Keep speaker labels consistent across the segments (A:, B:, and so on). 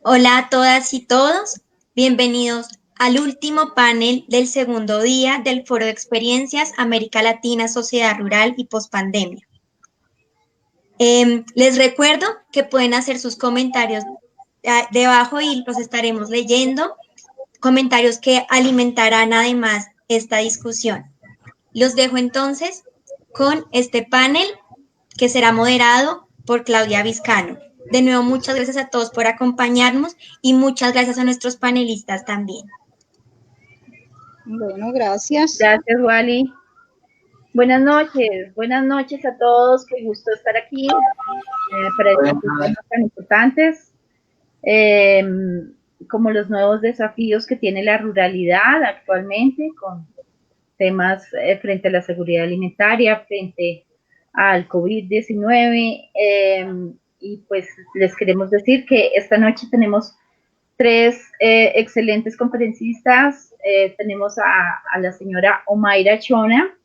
A: Hola a todas y todos, bienvenidos al último panel del segundo día del Foro de Experiencias América Latina, Sociedad Rural y Postpandemia. Les recuerdo que pueden hacer sus comentarios debajo y los estaremos leyendo, comentarios que alimentarán además esta discusión. Los dejo entonces con este panel que será moderado por Claudia Vizcano. De nuevo, muchas gracias a todos por acompañarnos y muchas gracias a nuestros panelistas también.
B: Bueno, gracias.
C: Gracias, Wally. Buenas noches a todos. Qué gusto estar aquí para estos temas tan importantes, como los nuevos desafíos que tiene la ruralidad actualmente, con temas frente a la seguridad alimentaria, frente al COVID-19. Y pues les queremos decir que esta noche tenemos tres excelentes conferencistas. Tenemos a la señora Omaira Chona,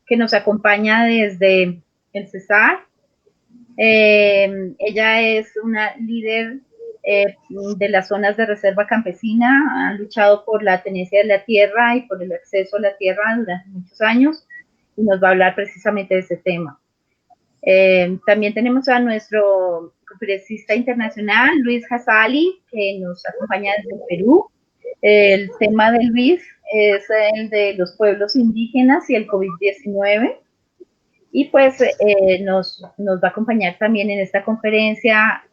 C: que nos acompaña desde el Cesar. Ella es una líder de las zonas de reserva campesina, ha luchado por la tenencia de la tierra y por el acceso a la tierra durante muchos años, y nos va a hablar precisamente de ese tema. También tenemos a nuestro conferencista internacional, Luis Hasali, que nos acompaña desde Perú. El tema de Luis es el de los pueblos indígenas y el COVID-19. Y pues nos va a acompañar también en esta conferencia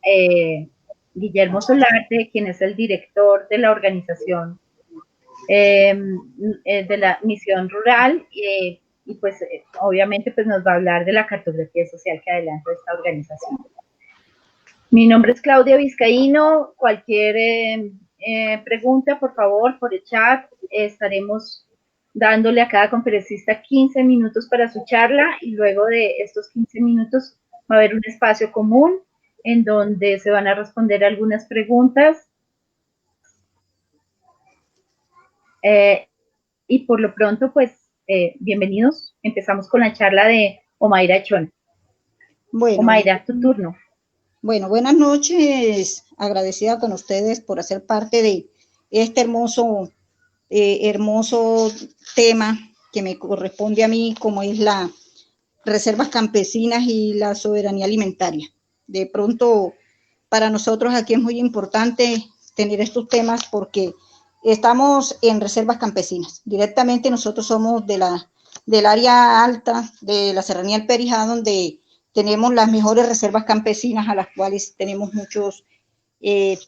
C: Guillermo Solarte, quien es el director de la organización de la Misión Rural, y pues obviamente pues nos va a hablar de la cartografía social que adelanta esta organización. Mi nombre es Claudia Vizcaíno. Cualquier pregunta, por favor, por el chat. Estaremos dándole a cada conferencista 15 minutos para su charla, y luego de estos 15 minutos va a haber un espacio común en donde se van a responder algunas preguntas. Y por lo pronto, pues, bienvenidos. Empezamos con la charla de Omaira Chona.
B: Bueno,
C: Omaira, tu turno.
B: Bueno, buenas noches. Agradecida con ustedes por hacer parte de este hermoso tema que me corresponde a mí, como es la reservas campesinas y la soberanía alimentaria. De pronto, para nosotros aquí es muy importante tener estos temas porque estamos en reservas campesinas. Directamente nosotros somos del área alta de la Serranía del Perijá, donde tenemos las mejores reservas campesinas, a las cuales tenemos muchos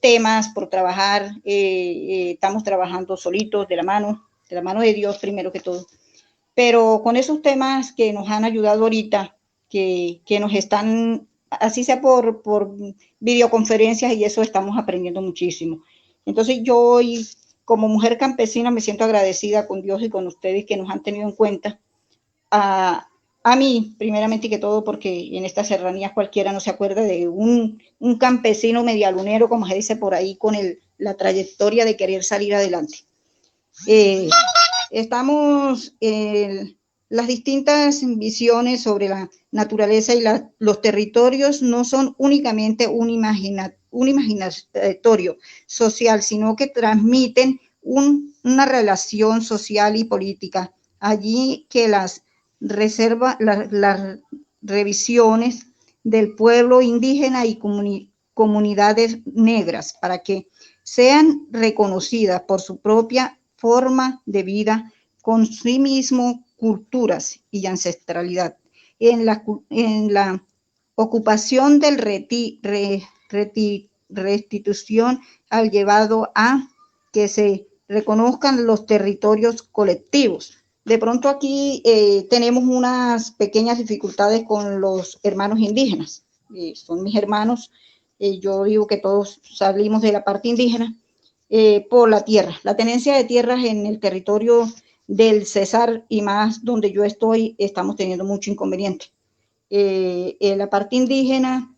B: temas por trabajar. Estamos trabajando solitos, de la mano de Dios primero que todo. Pero con esos temas que nos han ayudado ahorita, que nos están, así sea por videoconferencias, y eso estamos aprendiendo muchísimo. Entonces yo hoy, como mujer campesina, me siento agradecida con Dios y con ustedes que nos han tenido en cuenta. A mí, primeramente que todo, porque en estas serranías cualquiera no se acuerda de un campesino medialunero, como se dice por ahí, con la trayectoria de querer salir adelante. Estamos en las distintas visiones sobre la naturaleza y los territorios no son únicamente un imaginatorio social, sino que transmiten una relación social y política. Allí que las revisiones del pueblo indígena y comunidades negras, para que sean reconocidas por su propia forma de vida, con sí mismo, culturas y ancestralidad. En la ocupación del restitución al llevado a que se reconozcan los territorios colectivos. De pronto aquí tenemos unas pequeñas dificultades con los hermanos indígenas. Son mis hermanos. Yo digo que todos salimos de la parte indígena. Por la tierra, la tenencia de tierras en el territorio del Cesar y más donde yo estoy, estamos teniendo mucho inconveniente. En la parte indígena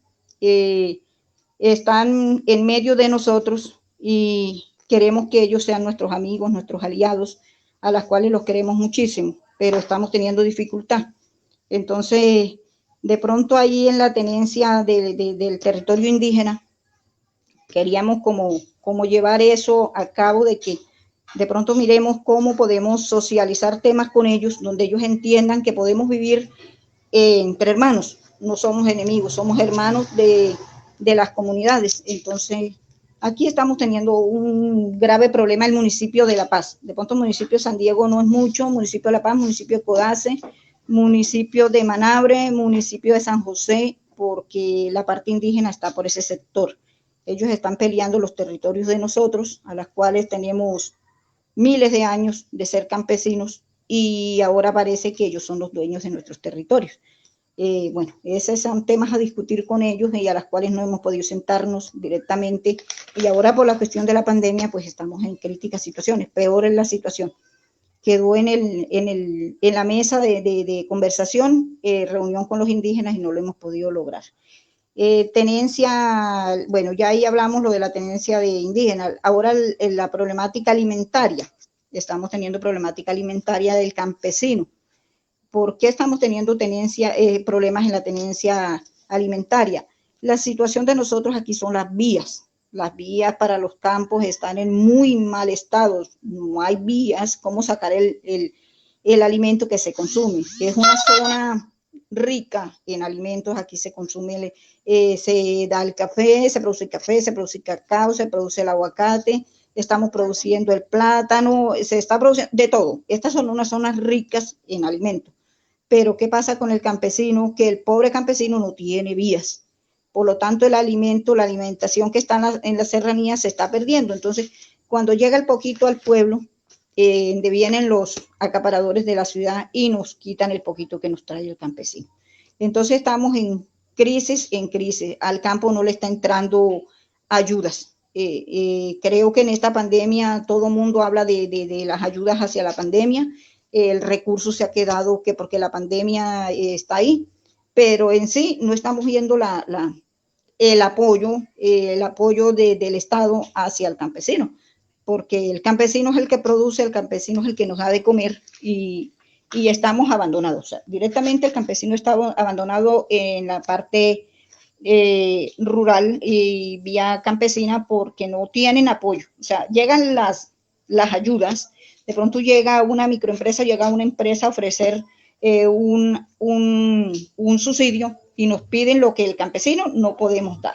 B: están en medio de nosotros y queremos que ellos sean nuestros amigos, nuestros aliados, a las cuales los queremos muchísimo, pero estamos teniendo dificultad. Entonces, de pronto ahí en la tenencia del territorio indígena, queríamos como llevar eso a cabo, de que de pronto miremos cómo podemos socializar temas con ellos, donde ellos entiendan que podemos vivir entre hermanos, no somos enemigos, somos hermanos de las comunidades. Entonces, aquí estamos teniendo un grave problema el municipio de La Paz. De pronto el municipio de San Diego no es mucho, municipio de La Paz, municipio de Codace, municipio de Manabre, municipio de San José, porque la parte indígena está por ese sector. Ellos están peleando los territorios de nosotros, a las cuales tenemos miles de años de ser campesinos, y ahora parece que ellos son los dueños de nuestros territorios. Bueno, esos son temas a discutir con ellos y a las cuales no hemos podido sentarnos directamente, y ahora por la cuestión de la pandemia pues estamos en críticas situaciones, peor es la situación. Quedó en la mesa de conversación, reunión con los indígenas, y no lo hemos podido lograr. Tenencia, bueno, ya ahí hablamos lo de la tenencia de indígenas. Ahora la problemática alimentaria, estamos teniendo problemática alimentaria del campesino. ¿Por qué estamos teniendo problemas en la tenencia alimentaria? La situación de nosotros aquí son las vías. Las vías para los campos están en muy mal estado. No hay vías, cómo sacar el alimento que se consume. Es una zona rica en alimentos. Aquí se consume, se da el café, se produce cacao, se produce el aguacate, estamos produciendo el plátano, se está produciendo de todo. Estas son unas zonas ricas en alimentos. Pero ¿qué pasa con el campesino? Que el pobre campesino no tiene vías. Por lo tanto, el alimento, la alimentación que está en la serranía se está perdiendo. Entonces, cuando llega el poquito al pueblo, vienen los acaparadores de la ciudad y nos quitan el poquito que nos trae el campesino. Entonces, estamos en crisis. Al campo no le está entrando ayudas. Creo que en esta pandemia todo el mundo habla de las ayudas hacia la pandemia. El recurso se ha quedado que porque la pandemia está ahí, pero en sí no estamos viendo el apoyo del Estado hacia el campesino, porque el campesino es el que produce, el campesino es el que nos da de comer, y estamos abandonados. O sea, directamente el campesino está abandonado en la parte rural y vía campesina, porque no tienen apoyo. O sea, llegan las ayudas. De pronto llega una microempresa, llega una empresa a ofrecer un subsidio, y nos piden lo que el campesino no podemos dar.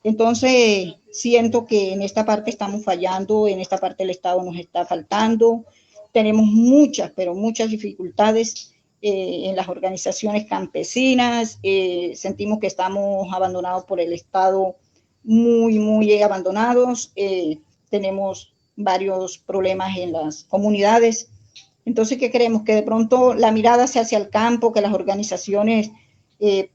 B: Entonces, siento que en esta parte estamos fallando, en esta parte el Estado nos está faltando. Tenemos muchas, pero muchas dificultades en las organizaciones campesinas. Sentimos que estamos abandonados por el Estado, muy, muy abandonados. Tenemos varios problemas en las comunidades. Entonces, ¿qué queremos? Que de pronto la mirada sea hacia el campo, que las organizaciones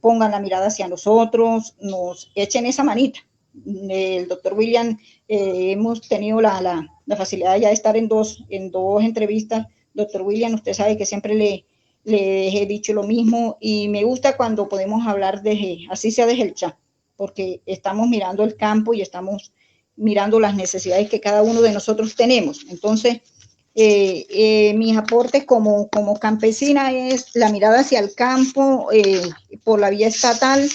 B: pongan la mirada hacia nosotros, nos echen esa manita. El doctor William, hemos tenido la facilidad ya de estar en dos entrevistas. Doctor William, usted sabe que siempre le he dicho lo mismo, y me gusta cuando podemos hablar así sea desde el chat, porque estamos mirando el campo y estamos mirando las necesidades que cada uno de nosotros tenemos. Entonces, mis aportes como campesina es la mirada hacia el campo, por la vía estatal,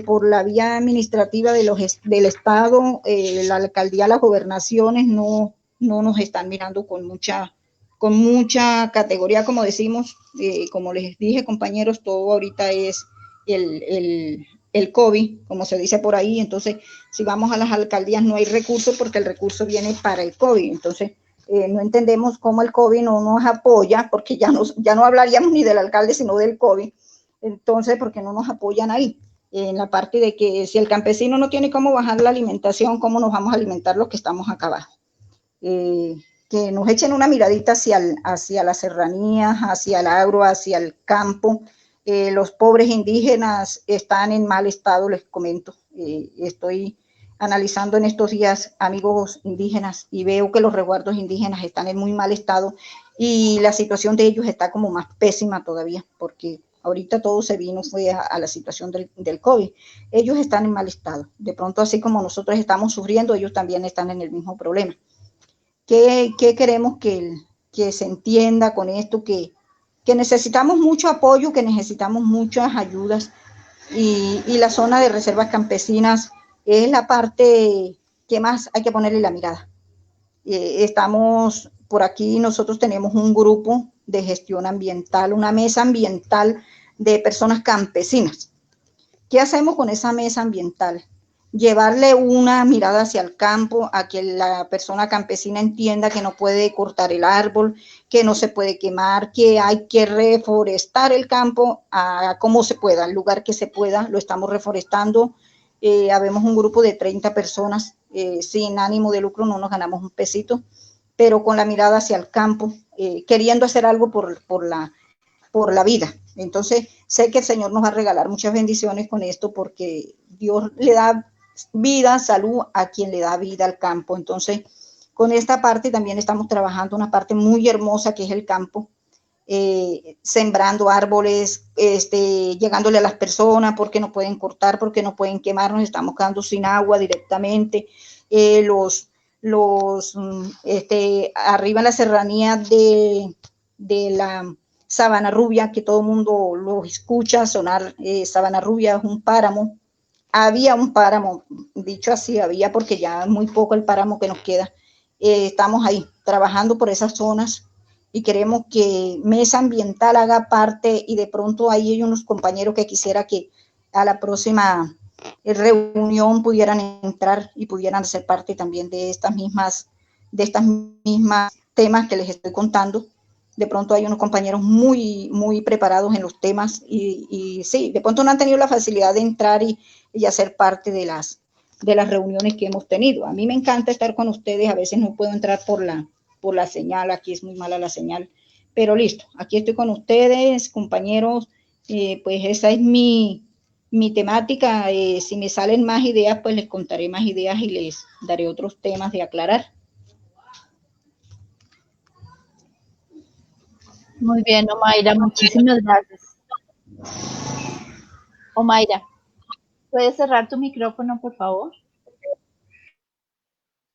B: por la vía administrativa del Estado. La alcaldía, las gobernaciones no nos están mirando con mucha categoría, como decimos. Como les dije, compañeros, todo ahorita es el COVID, como se dice por ahí. Entonces, si vamos a las alcaldías no hay recursos, porque el recurso viene para el COVID. Entonces, no entendemos cómo el COVID no nos apoya, porque ya no hablaríamos ni del alcalde, sino del COVID. Entonces, porque no nos apoyan ahí, en la parte de que si el campesino no tiene cómo bajar la alimentación, ¿cómo nos vamos a alimentar los que estamos acá abajo? Que nos echen una miradita hacia las serranías, hacia el agro, hacia el campo. Los pobres indígenas están en mal estado, les comento. Estoy analizando en estos días amigos indígenas y veo que los resguardos indígenas están en muy mal estado, y la situación de ellos está como más pésima todavía, porque ahorita todo fue a la situación del COVID. Ellos están en mal estado. De pronto, así como nosotros estamos sufriendo, ellos también están en el mismo problema. ¿Qué queremos que se entienda con esto? Que necesitamos mucho apoyo, que necesitamos muchas ayudas, y la zona de reservas campesinas es la parte ¿qué más hay que ponerle la mirada? Estamos por aquí, nosotros tenemos un grupo de gestión ambiental, una mesa ambiental de personas campesinas. ¿Qué hacemos con esa mesa ambiental? Llevarle una mirada hacia el campo, a que la persona campesina entienda que no puede cortar el árbol, que no se puede quemar, que hay que reforestar el campo a como se pueda, al lugar que se pueda, lo estamos reforestando. Habemos un grupo de 30 personas, sin ánimo de lucro, no nos ganamos un pesito, pero con la mirada hacia el campo, queriendo hacer algo por la vida. Entonces, sé que el Señor nos va a regalar muchas bendiciones con esto, porque Dios le da vida, salud a quien le da vida al campo. Entonces, con esta parte también estamos trabajando una parte muy hermosa que es el campo, sembrando árboles, llegándole a las personas porque no pueden cortar, porque no pueden quemar, nos estamos quedando sin agua directamente. Arriba en la serranía de la Sabana Rubia, que todo el mundo lo escucha sonar, Sabana Rubia es un páramo. Había un páramo, dicho así, había, porque ya es muy poco el páramo que nos queda. Estamos ahí trabajando por esas zonas y queremos que Mesa Ambiental haga parte, y de pronto ahí hay unos compañeros que quisiera que a la próxima reunión pudieran entrar y pudieran ser parte también de estas mismas temas que les estoy contando. De pronto hay unos compañeros muy, muy preparados en los temas y sí, de pronto no han tenido la facilidad de entrar y hacer parte de las reuniones que hemos tenido. A mí me encanta estar con ustedes, a veces no puedo entrar por la señal, aquí es muy mala la señal, pero listo, aquí estoy con ustedes, compañeros, pues esa es mi temática. Si me salen más ideas, pues les contaré más ideas y les daré otros temas de aclarar.
C: Muy bien, Omaira, muchísimas gracias. Omaira, ¿puedes cerrar tu micrófono, por favor?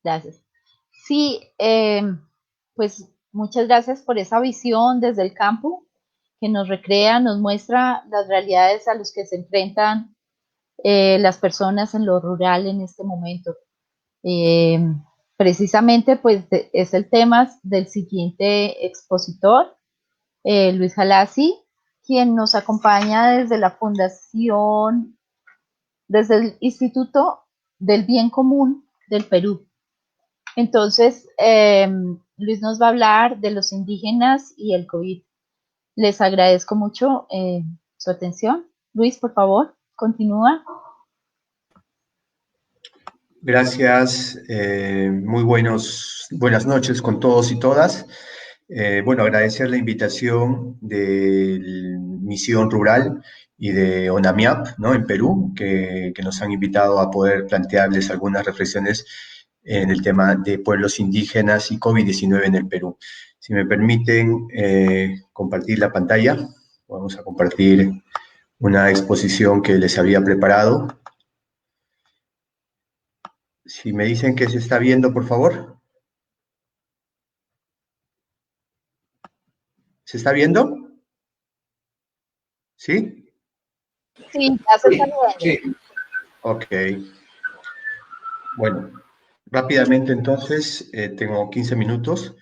C: Gracias. Sí, pues muchas gracias por esa visión desde el campo que nos recrea, nos muestra las realidades a las que se enfrentan las personas en lo rural en este momento. Precisamente, pues es el tema del siguiente expositor, Luis Galassi, quien nos acompaña desde la Fundación, desde el Instituto del Bien Común del Perú. Entonces, Luis nos va a hablar de los indígenas y el COVID. Les agradezco mucho su atención. Luis, por favor, continúa.
D: Gracias, muy buenas noches con todos y todas. Bueno, agradecer la invitación de Misión Rural y de ONAMIAP, ¿no?, en Perú, que nos han invitado a poder plantearles algunas reflexiones en el tema de pueblos indígenas y COVID-19 en el Perú. Si me permiten compartir la pantalla, vamos a compartir una exposición que les había preparado. Si me dicen que se está viendo, por favor. ¿Se está viendo? ¿Sí?
C: Sí, ya se está viendo.
D: Sí. Ok. Bueno, rápidamente entonces, tengo 15 minutos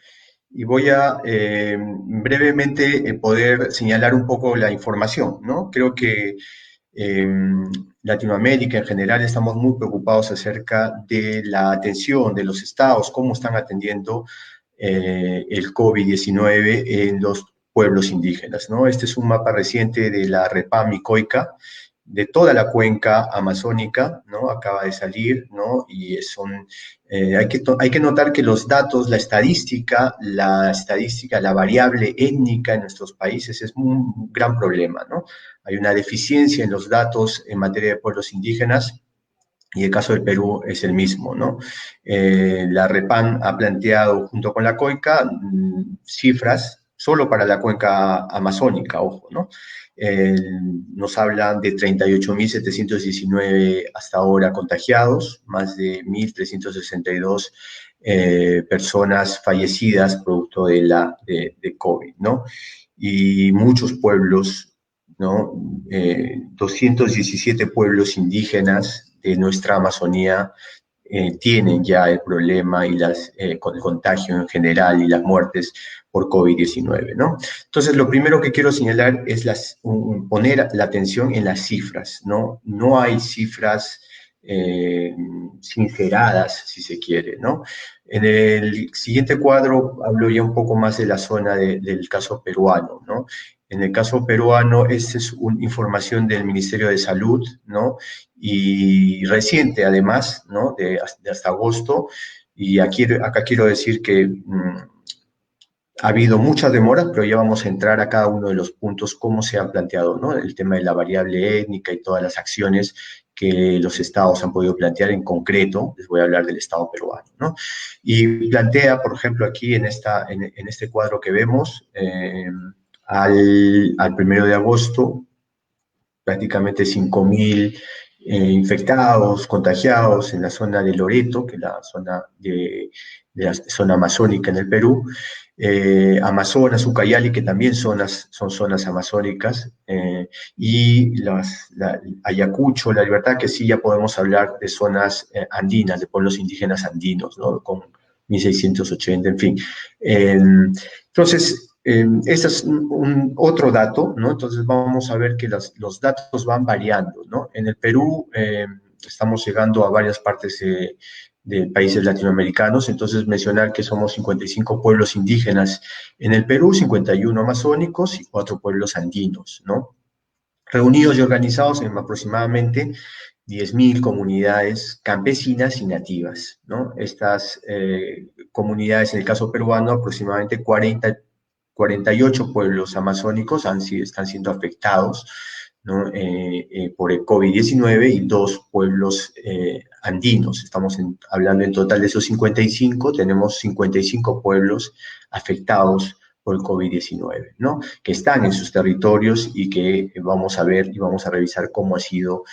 D: y voy a brevemente poder señalar un poco la información, ¿no? Creo que Latinoamérica en general estamos muy preocupados acerca de la atención de los estados, cómo están atendiendo el COVID-19 en los pueblos indígenas, ¿no? Este es un mapa reciente de la REPAM y COICA, de toda la cuenca amazónica, ¿no? Acaba de salir, ¿no? Y hay que notar que los datos, la estadística, la variable étnica en nuestros países es un gran problema, ¿no? Hay una deficiencia en los datos en materia de pueblos indígenas, y el caso del Perú es el mismo, ¿no? La REPAN ha planteado, junto con la COICA, cifras solo para la cuenca amazónica, ojo, ¿no? Nos hablan de 38.719 hasta ahora contagiados, más de 1.362 personas fallecidas producto de COVID, ¿no? Y muchos pueblos, ¿no? 217 pueblos indígenas de nuestra Amazonía tienen ya el problema y con el contagio en general y las muertes por COVID-19, ¿no? Entonces, lo primero que quiero señalar es poner la atención en las cifras, ¿no? No hay cifras sinceradas, si se quiere, ¿no? En el siguiente cuadro hablo ya un poco más de la zona del caso peruano, ¿no? En el caso peruano, esta es información del Ministerio de Salud, ¿no? Y reciente, además, ¿no? De hasta agosto. Y acá quiero decir que ha habido muchas demoras, pero ya vamos a entrar a cada uno de los puntos, cómo se ha planteado, ¿no? El tema de la variable étnica y todas las acciones que los estados han podido plantear en concreto. Les voy a hablar del estado peruano, ¿no? Y plantea, por ejemplo, aquí en este cuadro que vemos, al 1 de agosto, prácticamente 5.000 infectados, contagiados en la zona de Loreto, que es la zona amazónica en el Perú, Amazonas, Ucayali, que también son zonas amazónicas, y Ayacucho, La Libertad, que sí ya podemos hablar de zonas andinas, de pueblos indígenas andinos, ¿no? Con 1.680, en fin. Entonces, este es otro dato, ¿no? Entonces vamos a ver que los datos van variando, ¿no? En el Perú estamos llegando a varias partes de países latinoamericanos, entonces mencionar que somos 55 pueblos indígenas en el Perú, 51 amazónicos y 4 pueblos andinos, ¿no? Reunidos y organizados en aproximadamente 10.000 comunidades campesinas y nativas, ¿no? Estas comunidades, en el caso peruano, aproximadamente 48 pueblos amazónicos están siendo afectados, ¿no? Por el COVID-19 y 2 pueblos andinos. Estamos hablando en total de esos 55, tenemos 55 pueblos afectados por el COVID-19, ¿no? Que están en sus territorios y que vamos a ver y vamos a revisar cómo ha sido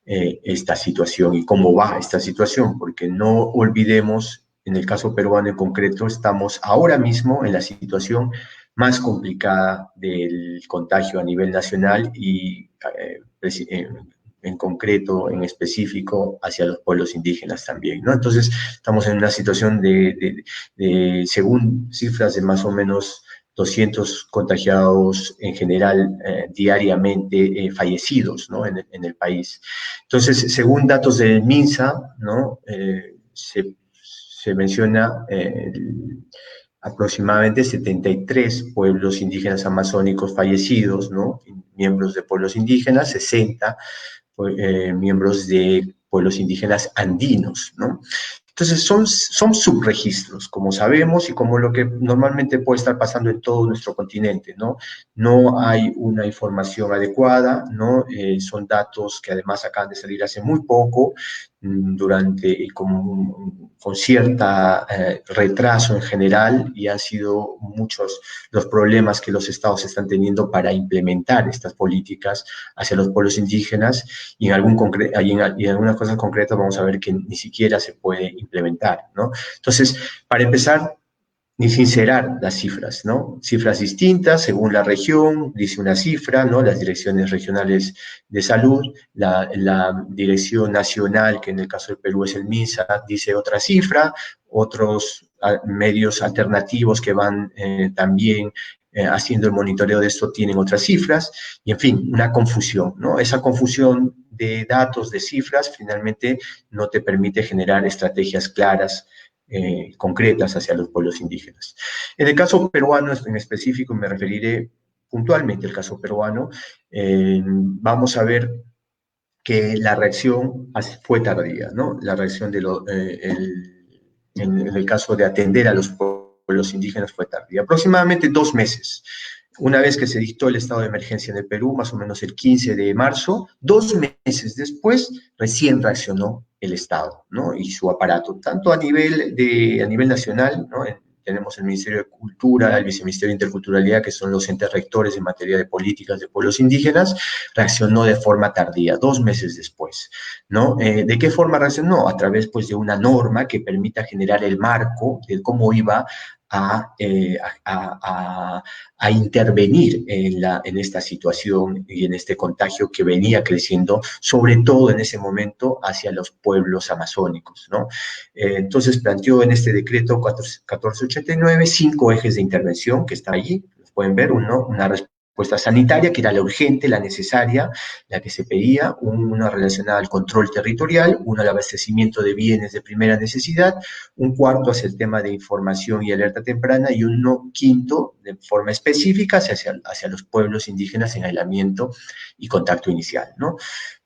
D: esta situación y cómo va esta situación, porque no olvidemos, en el caso peruano en concreto, estamos ahora mismo en la situación más complicada del contagio a nivel nacional y en concreto, en específico, hacia los pueblos indígenas también, ¿no? Entonces, estamos en una situación según cifras de más o menos 200 contagiados en general diariamente fallecidos, ¿no? en el país. Entonces, según datos del MINSA, ¿no? Se menciona aproximadamente 73 pueblos indígenas amazónicos fallecidos, ¿no? Miembros de pueblos indígenas, 60 miembros de pueblos indígenas andinos, ¿no? Entonces, son subregistros, como sabemos, y como lo que normalmente puede estar pasando en todo nuestro continente, ¿no? No hay una información adecuada, ¿no? Son datos que además acaban de salir hace muy poco, con cierta retraso en general, y han sido muchos los problemas que los estados están teniendo para implementar estas políticas hacia los pueblos indígenas, y en algunas cosas concretas vamos a ver que ni siquiera se puede implementar, ¿no? Entonces, para empezar, ni sincerar las cifras, ¿no? Cifras distintas según la región, dice una cifra, ¿no? Las direcciones regionales de salud, la dirección nacional, que en el caso del Perú es el MINSA, dice otra cifra, otros medios alternativos que van también haciendo el monitoreo de esto tienen otras cifras, y en fin, una confusión, ¿no? Esa confusión de datos, de cifras, finalmente no te permite generar estrategias claras, concretas hacia los pueblos indígenas. En el caso peruano en específico, me referiré puntualmente al caso peruano, vamos a ver que la reacción fue tardía, ¿no? La reacción en el caso de atender a los pueblos indígenas fue tardía, aproximadamente 2 meses. Una vez que se dictó el estado de emergencia en el Perú, más o menos el 15 de marzo, 2 meses después, recién reaccionó el Estado, ¿no? Y su aparato, tanto a nivel nacional, ¿no? Tenemos el Ministerio de Cultura, el Viceministerio de Interculturalidad, que son los entes rectores en materia de políticas de pueblos indígenas, reaccionó de forma tardía, 2 meses después, ¿no? ¿De qué forma reaccionó? A través, pues, de una norma que permita generar el marco de cómo iba a intervenir en esta situación y en este contagio que venía creciendo, sobre todo en ese momento hacia los pueblos amazónicos, ¿no? Entonces planteó en este decreto 1489 5 ejes de intervención que están allí, los pueden ver, una respuesta sanitaria, que era la urgente, la necesaria, la que se pedía, una relacionada al control territorial, una al abastecimiento de bienes de primera necesidad, un cuarto hacia el tema de información y alerta temprana, y uno quinto de forma específica hacia los pueblos indígenas en aislamiento y contacto inicial, ¿no?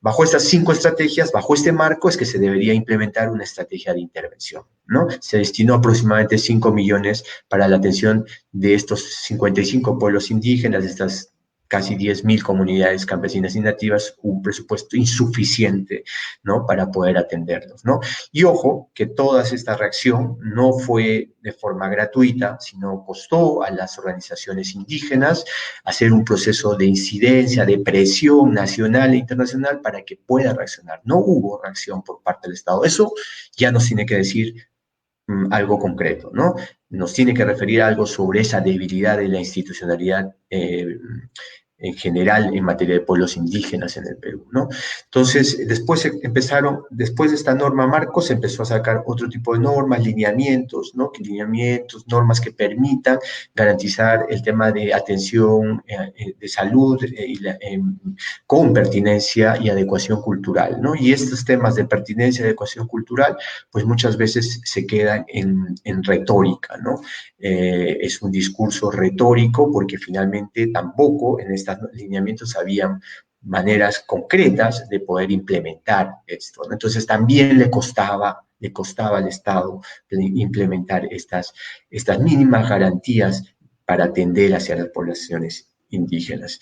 D: Bajo estas 5 estrategias, bajo este marco, es que se debería implementar una estrategia de intervención, ¿no? Se destinó aproximadamente 5 millones para la atención de estos 55 pueblos indígenas, de estas casi 10.000 comunidades campesinas y nativas, un presupuesto insuficiente, ¿no?, para poder atenderlos, ¿no? Y ojo, que toda esta reacción no fue de forma gratuita, sino costó a las organizaciones indígenas hacer un proceso de incidencia, de presión nacional e internacional para que pueda reaccionar. No hubo reacción por parte del Estado. Eso ya nos tiene que decir algo concreto, ¿no? Nos tiene que referir algo sobre esa debilidad de la institucionalidad en general en materia de pueblos indígenas en el Perú, ¿no? Entonces, después de esta norma marco, se empezó a sacar otro tipo de normas, lineamientos, ¿no? Normas que permitan garantizar el tema de atención de salud con pertinencia y adecuación cultural, ¿no? Y estos temas de pertinencia y adecuación cultural, pues muchas veces se quedan en retórica, ¿no? Es un discurso retórico porque finalmente tampoco en estos lineamientos habían maneras concretas de poder implementar esto, ¿no? Entonces también le costaba al Estado implementar estas mínimas garantías para atender hacia las poblaciones indígenas.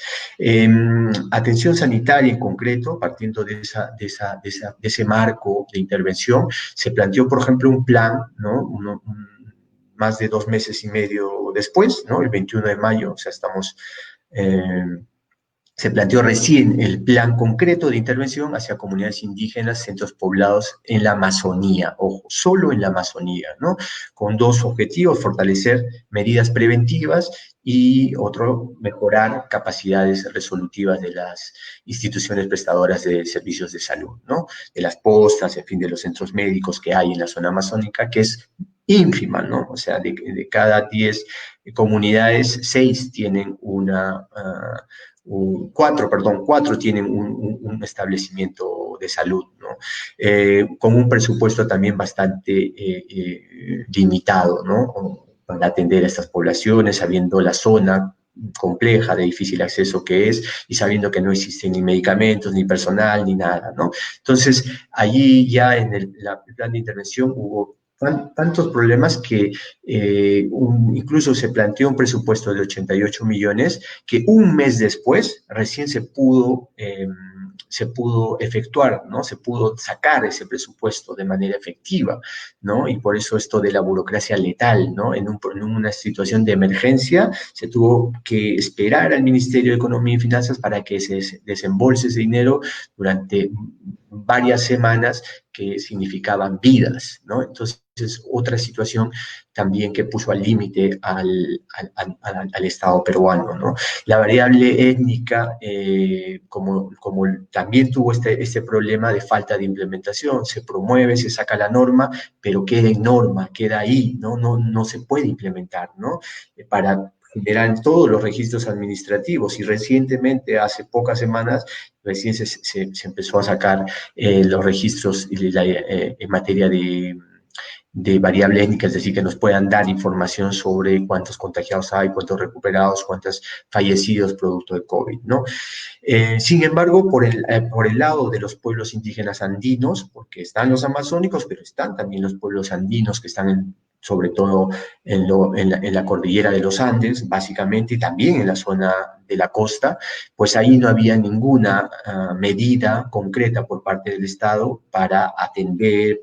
D: Atención sanitaria en concreto, partiendo de ese marco de intervención, se planteó, por ejemplo, un plan, ¿no? Más de 2 meses y medio después, ¿no? El 21 de mayo, o sea, se planteó recién el plan concreto de intervención hacia comunidades indígenas, centros poblados en la Amazonía, ojo, solo en la Amazonía, ¿no? Con 2 objetivos: fortalecer medidas preventivas y otro, mejorar capacidades resolutivas de las instituciones prestadoras de servicios de salud, ¿no? De las postas, en fin, de los centros médicos que hay en la zona amazónica, que es ínfima, ¿no? O sea, de cada 10 comunidades, 6 tienen 4 tienen un establecimiento de salud, ¿no? Con un presupuesto también bastante limitado, ¿no? Para atender a estas poblaciones, sabiendo la zona compleja, de difícil acceso que es, y sabiendo que no existen ni medicamentos, ni personal, ni nada, ¿no? Entonces, allí ya en el plan de intervención hubo tantos problemas que incluso se planteó un presupuesto de 88 millones que un mes después recién se pudo efectuar, ¿no? Se pudo sacar ese presupuesto de manera efectiva, ¿no? Y por eso esto de la burocracia letal, ¿no? En una situación de emergencia se tuvo que esperar al Ministerio de Economía y Finanzas para que se desembolse ese dinero durante varias semanas, que significaban vidas, ¿no? Entonces, otra situación también que puso al límite al Estado peruano, ¿no? La variable étnica, como también tuvo este problema de falta de implementación, se promueve, se saca la norma, pero queda en norma, queda ahí, no se puede implementar, ¿no? Para generar todos los registros administrativos, y recientemente, hace pocas semanas, recién se empezó a sacar los registros en materia de variable étnica, es decir, que nos puedan dar información sobre cuántos contagiados hay, cuántos recuperados, cuántos fallecidos producto de COVID, ¿no? Sin embargo, por el lado de los pueblos indígenas andinos, porque están los amazónicos, pero están también los pueblos andinos que están sobre todo en la cordillera de los Andes, básicamente, y también en la zona de la costa, pues ahí no había ninguna medida concreta por parte del Estado para atender,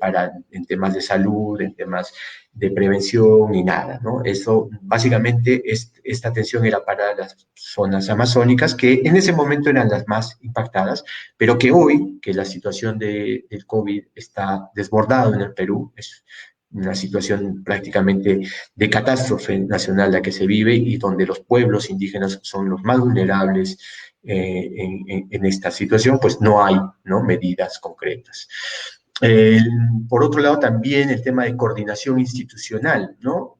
D: en temas de salud, en temas de prevención, ni nada, ¿no? Eso, básicamente, esta atención era para las zonas amazónicas, que en ese momento eran las más impactadas, pero que hoy, que la situación del COVID está desbordado en el Perú, una situación prácticamente de catástrofe nacional la que se vive y donde los pueblos indígenas son los más vulnerables en esta situación, pues no hay, ¿no?, medidas concretas. Por otro lado, también el tema de coordinación institucional, ¿no?,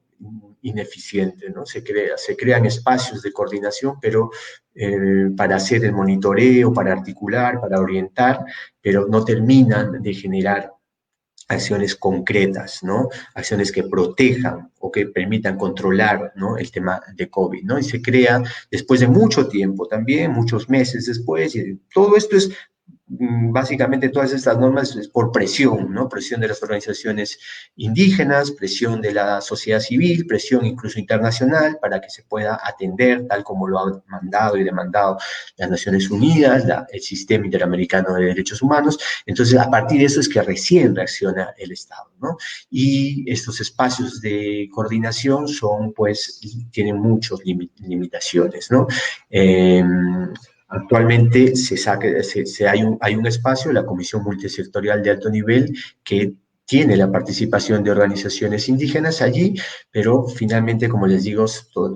D: ineficiente, ¿no? Se crean espacios de coordinación, pero para hacer el monitoreo, para articular, para orientar, pero no terminan de generar acciones concretas, ¿no? Acciones que protejan o que permitan controlar, ¿no?, el tema de COVID, ¿no? Y se crea después de mucho tiempo también, muchos meses después, y todo esto es básicamente todas estas normas es por presión, ¿no? Presión de las organizaciones indígenas, presión de la sociedad civil, presión incluso internacional para que se pueda atender tal como lo han mandado y demandado las Naciones Unidas, el Sistema Interamericano de Derechos Humanos. Entonces, a partir de eso es que recién reacciona el Estado, ¿no? Y estos espacios de coordinación son, pues, tienen muchas limitaciones, ¿no? Actualmente hay un espacio, la Comisión Multisectorial de Alto Nivel, que tiene la participación de organizaciones indígenas allí, pero finalmente, como les digo,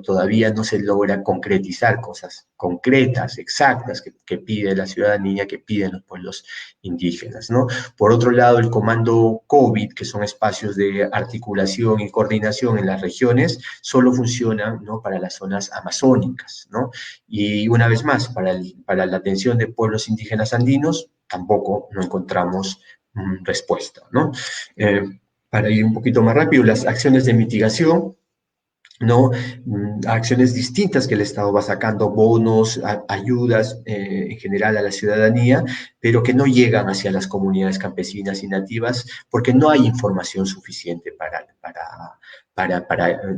D: todavía no se logra concretizar cosas concretas, exactas, que pide la ciudadanía, que piden los pueblos indígenas, ¿no? Por otro lado, el Comando COVID, que son espacios de articulación y coordinación en las regiones, solo funcionan, ¿no?, para las zonas amazónicas, ¿no? Y una vez más, para la atención de pueblos indígenas andinos, tampoco no encontramos respuesta, ¿no? Para ir un poquito más rápido, las acciones de mitigación, ¿no? Acciones distintas que el Estado va sacando, bonos, ayudas en general a la ciudadanía, pero que no llegan hacia las comunidades campesinas y nativas porque no hay información suficiente para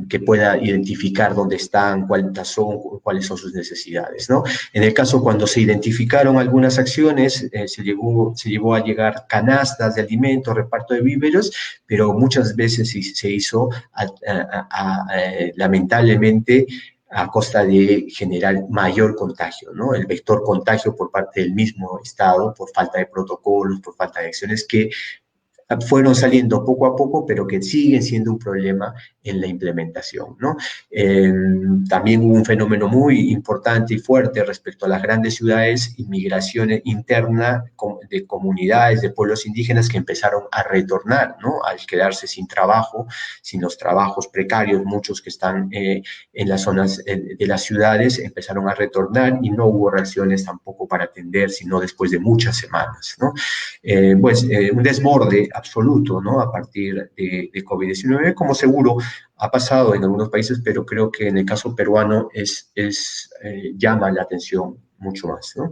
D: que pueda identificar dónde están, cuáles son sus necesidades, ¿no? En el caso cuando se identificaron algunas acciones, se llevó a llegar canastas de alimentos, reparto de víveres, pero muchas veces se hizo lamentablemente a costa de generar mayor contagio, ¿no? El vector contagio por parte del mismo Estado, por falta de protocolos, por falta de acciones que fueron saliendo poco a poco, pero que siguen siendo un problema en la implementación, ¿no? También hubo un fenómeno muy importante y fuerte respecto a las grandes ciudades, inmigración interna de comunidades, de pueblos indígenas que empezaron a retornar, ¿no? Al quedarse sin trabajo, sin los trabajos precarios, muchos que están en las zonas de las ciudades empezaron a retornar y no hubo reacciones tampoco para atender, sino después de muchas semanas, ¿no? Un desborde absoluto, ¿no?, a partir de COVID-19, como seguro ha pasado en algunos países, pero creo que en el caso peruano llama la atención mucho más, ¿no?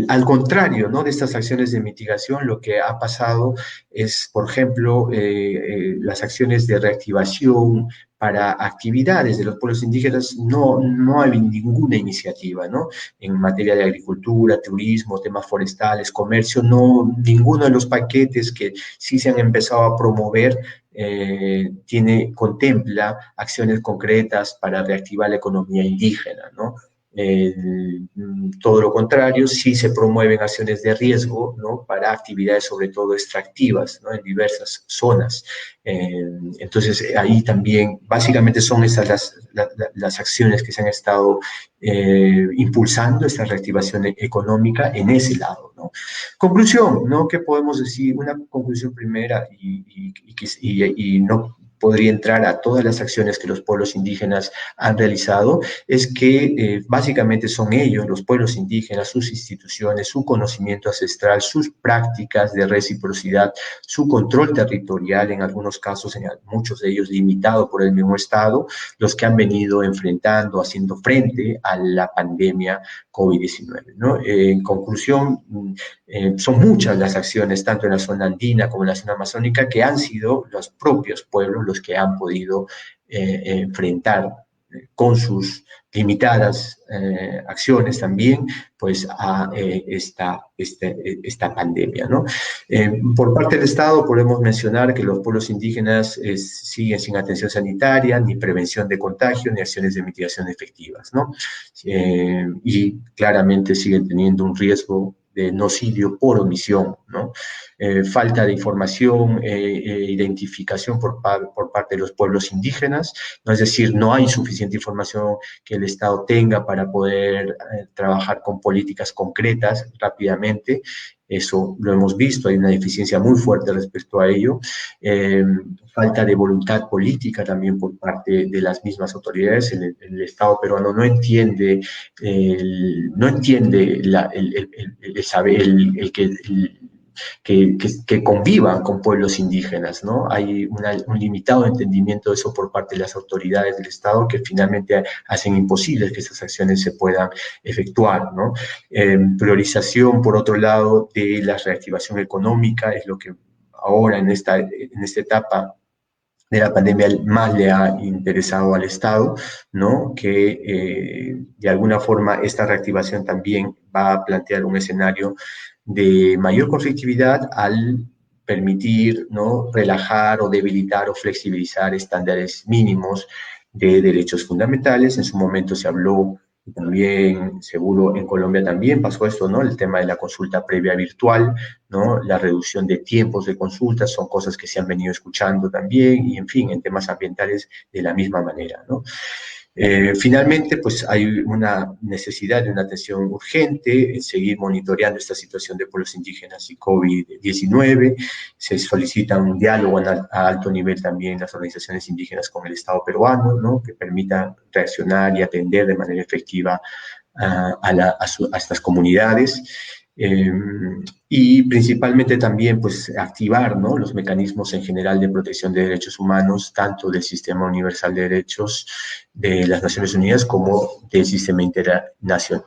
D: Al contrario, ¿no?, de estas acciones de mitigación, lo que ha pasado es, por ejemplo, las acciones de reactivación para actividades de los pueblos indígenas, no hay ninguna iniciativa, ¿no? En materia de agricultura, turismo, temas forestales, comercio, ninguno de los paquetes que sí se han empezado a promover contempla acciones concretas para reactivar la economía indígena, ¿no? Todo lo contrario, sí se promueven acciones de riesgo, ¿no?, para actividades sobre todo extractivas, ¿no?, en diversas zonas. Entonces, ahí también, básicamente son esas las acciones que se han estado impulsando, esta reactivación económica en ese lado, ¿no? Conclusión, ¿no? ¿Qué podemos decir? Una conclusión primera y no podría entrar a todas las acciones que los pueblos indígenas han realizado, es que básicamente son ellos, los pueblos indígenas, sus instituciones, su conocimiento ancestral, sus prácticas de reciprocidad, su control territorial, en algunos casos, en muchos de ellos limitado por el mismo Estado, los que han venido enfrentando, haciendo frente a la pandemia COVID-19, ¿no? En conclusión, son muchas las acciones, tanto en la zona andina como en la zona amazónica, que han sido los propios pueblos los que han podido enfrentar con sus limitadas acciones también, pues a esta pandemia, ¿no? Por parte del Estado podemos mencionar que los pueblos indígenas siguen sin atención sanitaria, ni prevención de contagio, ni acciones de mitigación efectivas, ¿no? Y claramente siguen teniendo un riesgo de nocidio por omisión, ¿no? Falta de información, identificación por parte de los pueblos indígenas, ¿no? Es decir, no hay suficiente información que el Estado tenga para poder trabajar con políticas concretas rápidamente. Eso lo hemos visto, hay una deficiencia muy fuerte respecto a ello. Falta de voluntad política también por parte de las mismas autoridades. El Estado peruano no entiende, que convivan con pueblos indígenas, ¿no? Hay un limitado entendimiento de eso por parte de las autoridades del Estado que finalmente hacen imposible que esas acciones se puedan efectuar, ¿no? Priorización, por otro lado, de la reactivación económica es lo que ahora en esta etapa de la pandemia más le ha interesado al Estado, ¿no? Que de alguna forma esta reactivación también va a plantear un escenario de mayor conflictividad al permitir, ¿no?, relajar o debilitar o flexibilizar estándares mínimos de derechos fundamentales. En su momento se habló también, seguro en Colombia también pasó esto, ¿no? El tema de la consulta previa virtual, ¿no? La reducción de tiempos de consulta son cosas que se han venido escuchando también, y en fin, en temas ambientales de la misma manera, ¿no? Finalmente, pues hay una necesidad de una atención urgente, en seguir monitoreando esta situación de pueblos indígenas y COVID-19. Se solicita un diálogo a alto nivel también las organizaciones indígenas con el Estado peruano, ¿no?, que permita reaccionar y atender de manera efectiva a estas comunidades. Y principalmente también pues activar, ¿no?, los mecanismos en general de protección de derechos humanos, tanto del Sistema Universal de Derechos de las Naciones Unidas como del Sistema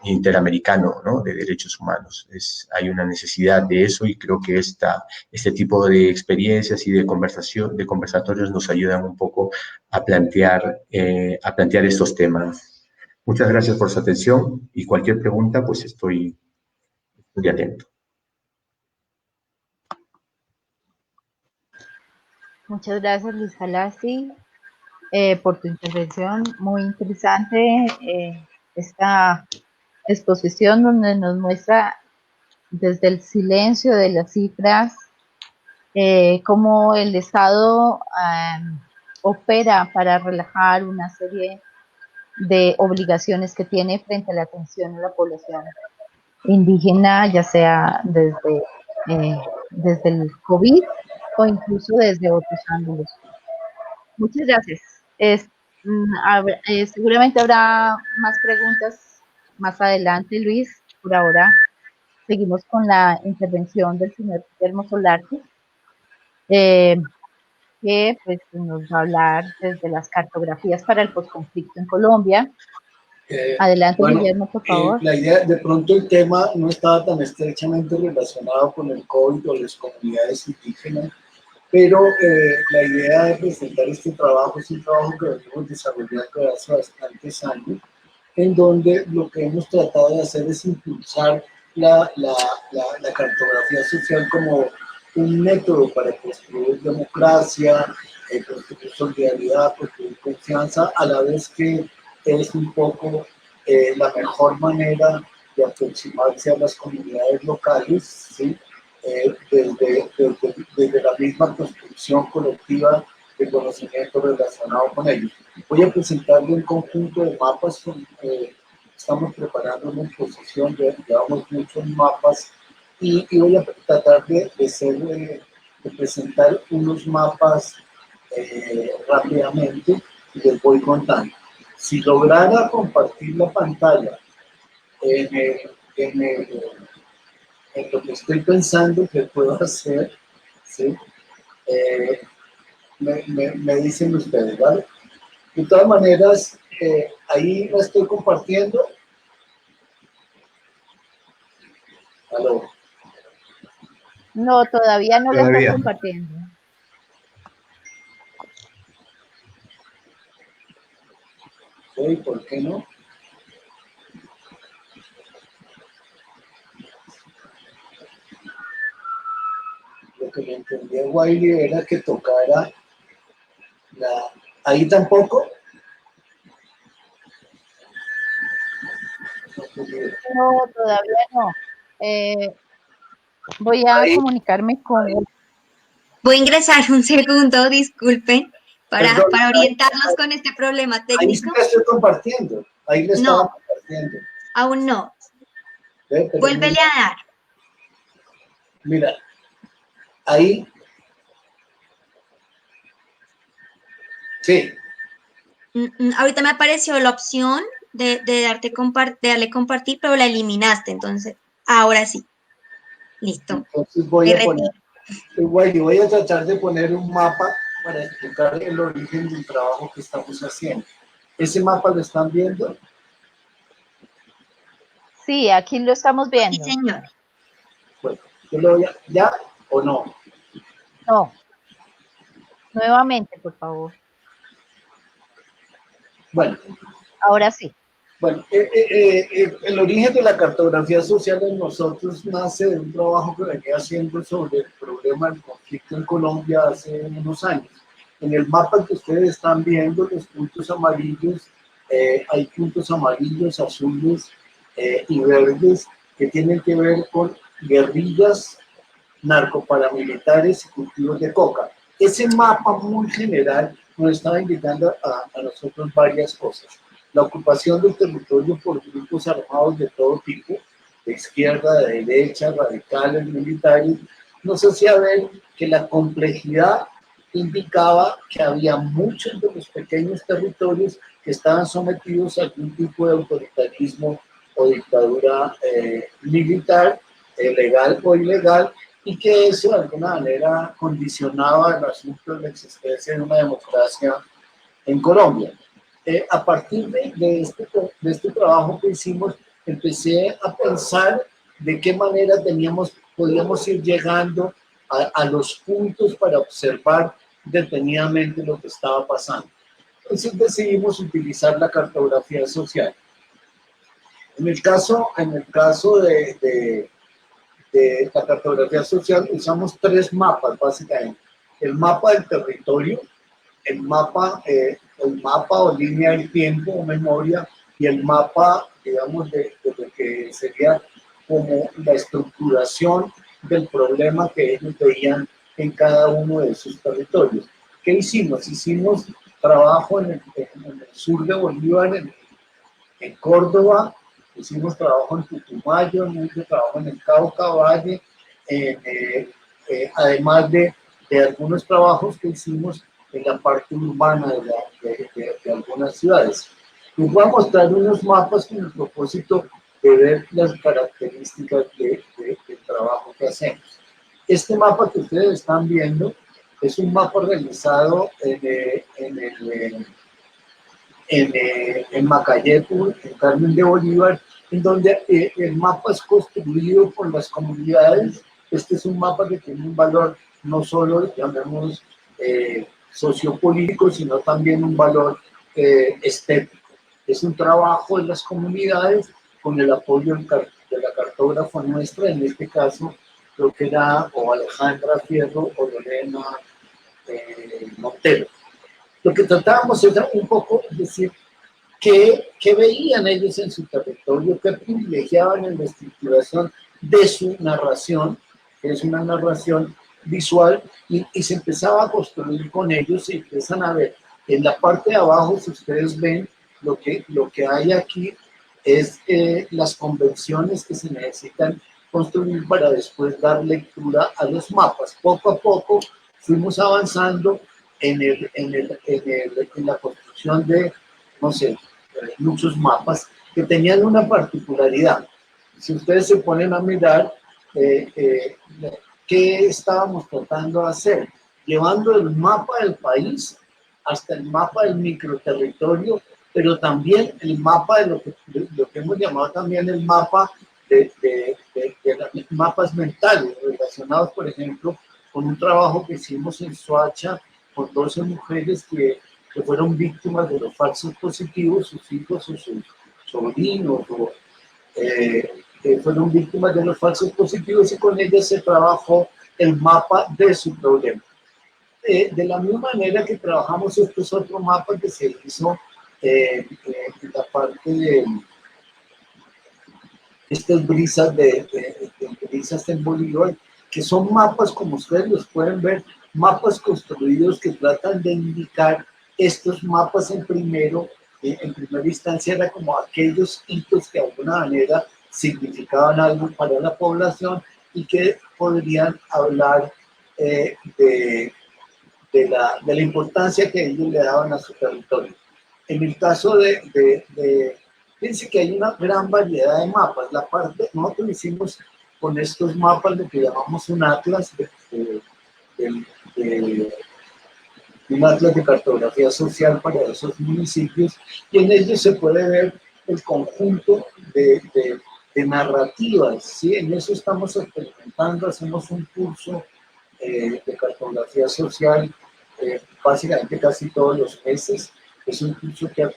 D: Interamericano, ¿no?, de Derechos Humanos. Hay una necesidad de eso y creo que este tipo de experiencias y de conversatorios nos ayudan un poco a plantear estos temas. Muchas gracias por su atención y cualquier pregunta pues estoy atento.
C: Muchas gracias, Luis Galassi, por tu intervención. Muy interesante esta exposición donde nos muestra desde el silencio de las cifras cómo el Estado opera para relajar una serie de obligaciones que tiene frente a la atención a la población indígena, ya sea desde el COVID o incluso desde otros ángulos. Muchas gracias. Seguramente habrá más preguntas más adelante, Luis. Por ahora seguimos con la intervención del señor Guillermo Solarte, que pues, nos va a hablar desde las cartografías para el posconflicto en Colombia. Adelante, bueno, Guillermo, por favor.
E: La idea, de pronto el tema no estaba tan estrechamente relacionado con el COVID o las comunidades indígenas, pero la idea de presentar este trabajo es un trabajo que venimos desarrollando hace bastantes años, en donde lo que hemos tratado de hacer es impulsar la cartografía social como un método para construir democracia, construir solidaridad, construir confianza, a la vez que es un poco la mejor manera de aproximarse a las comunidades locales, ¿sí? Desde la misma construcción colectiva de conocimiento relacionado con ellos. Voy a presentarle un conjunto de mapas, estamos preparando una exposición, llevamos muchos mapas y voy a tratar de presentar unos mapas rápidamente y les voy contando. Si lograra compartir la pantalla en lo que estoy pensando que puedo hacer, ¿sí? Me dicen ustedes, ¿vale? De todas maneras, ahí la estoy compartiendo. ¿Aló?
C: No, todavía no la está compartiendo.
E: ¿Sí? ¿Por qué no? Lo que le entendí a Wiley era que tocara ahí tampoco.
C: No, todavía no. Voy a
E: Ahí,
C: comunicarme con...
A: Voy a ingresar un segundo, disculpen,
E: perdón,
A: para orientarlos con este problema
E: ahí sí
A: técnico.
E: la estoy compartiendo. Ahí le estaba
A: No,
E: compartiendo.
A: aún no.
E: Pero
A: Vuélvele a dar.
E: mira, ahí, sí,
A: Ahorita me apareció la opción de darle compartir, pero la eliminaste, entonces, ahora sí. Listo.
E: entonces voy
A: Me
E: a poner,
A: retiro.
E: igual, yo voy a tratar de poner un mapa para explicar el origen del trabajo que estamos haciendo. ¿Ese mapa lo están viendo?
C: Sí, aquí lo estamos
A: Sí,
C: viendo.
A: señor.
E: Bueno, yo lo voy a, ¿ya o no?
C: No, nuevamente, por favor.
E: Bueno,
C: Ahora sí.
E: bueno, el origen de la cartografía social en nosotros nace de un trabajo que venía haciendo sobre el problema del conflicto en Colombia hace unos años. En el mapa que ustedes están viendo, los puntos amarillos, hay puntos amarillos, azules y verdes que tienen que ver con guerrillas, narcoparamilitares y cultivos de coca. Ese mapa muy general nos estaba indicando a nosotros varias cosas. La ocupación del territorio por grupos armados de todo tipo, de izquierda, de derecha, radicales, militares, nos hacía ver que la complejidad indicaba que había muchos de los pequeños territorios que estaban sometidos a algún tipo de autoritarismo o dictadura militar, legal o ilegal, y que eso de alguna manera condicionaba el asunto de la existencia de una democracia en Colombia. A partir de este trabajo que hicimos, empecé a pensar de qué manera podíamos ir llegando a los puntos para observar detenidamente lo que estaba pasando. Entonces decidimos utilizar la cartografía social. En el caso de la cartografía social usamos tres mapas básicamente. El mapa del territorio, el mapa o línea del tiempo o memoria y el mapa, digamos, de lo que sería como la estructuración del problema que ellos veían en cada uno de sus territorios. ¿Qué hicimos? Hicimos trabajo en el sur de Bolívar, en Córdoba, hicimos trabajo en Putumayo, mucho trabajo en el Cauca Valle, además de algunos trabajos que hicimos en la parte urbana de algunas ciudades. Les voy a mostrar unos mapas con el propósito de ver las características del trabajo que hacemos. Este mapa que ustedes están viendo es un mapa realizado en Macayepo, en Carmen de Bolívar, en donde el mapa es construido por las comunidades. Este es un mapa que tiene un valor no solo, llamemos, sociopolítico, sino también un valor estético. Es un trabajo de las comunidades con el apoyo de la cartógrafa nuestra, en este caso creo que era o Alejandra Fierro o Lorena Montero. Lo que tratábamos era un poco decir qué veían ellos en su territorio, qué privilegiaban en la estructuración de su narración, que es una narración visual, y se empezaba a construir con ellos y empiezan a ver. En la parte de abajo, si ustedes ven, lo que hay aquí es las convenciones que se necesitan construir para después dar lectura a los mapas. Poco a poco fuimos avanzando en la construcción de, no sé, muchos mapas que tenían una particularidad. Si ustedes se ponen a mirar qué estábamos tratando de hacer, llevando el mapa del país hasta el mapa del microterritorio, pero también el mapa de lo que hemos llamado también el mapa de los mapas mentales, relacionados, por ejemplo, con un trabajo que hicimos en Soacha con 12 mujeres que fueron víctimas de los falsos positivos, sus hijos o sus sobrinos, fueron víctimas de los falsos positivos, y con ellas se trabajó el mapa de su problema. De la misma manera que trabajamos, este es otro mapa que se hizo en la parte estas brisas de brisas en Bolívar, que son mapas, como ustedes los pueden ver, mapas construidos que tratan de indicar estos mapas en primera instancia, era como aquellos hitos que de alguna manera significaban algo para la población y que podrían hablar de la importancia que ellos le daban a su territorio. En el caso fíjense que hay una gran variedad de mapas. La parte, nosotros hicimos con estos mapas lo que llamamos un atlas un atlas de cartografía social para esos municipios, y en ellos se puede ver el conjunto de narrativas, ¿sí? En eso estamos experimentando, hacemos un curso de cartografía social básicamente casi todos los meses. Es un curso que ha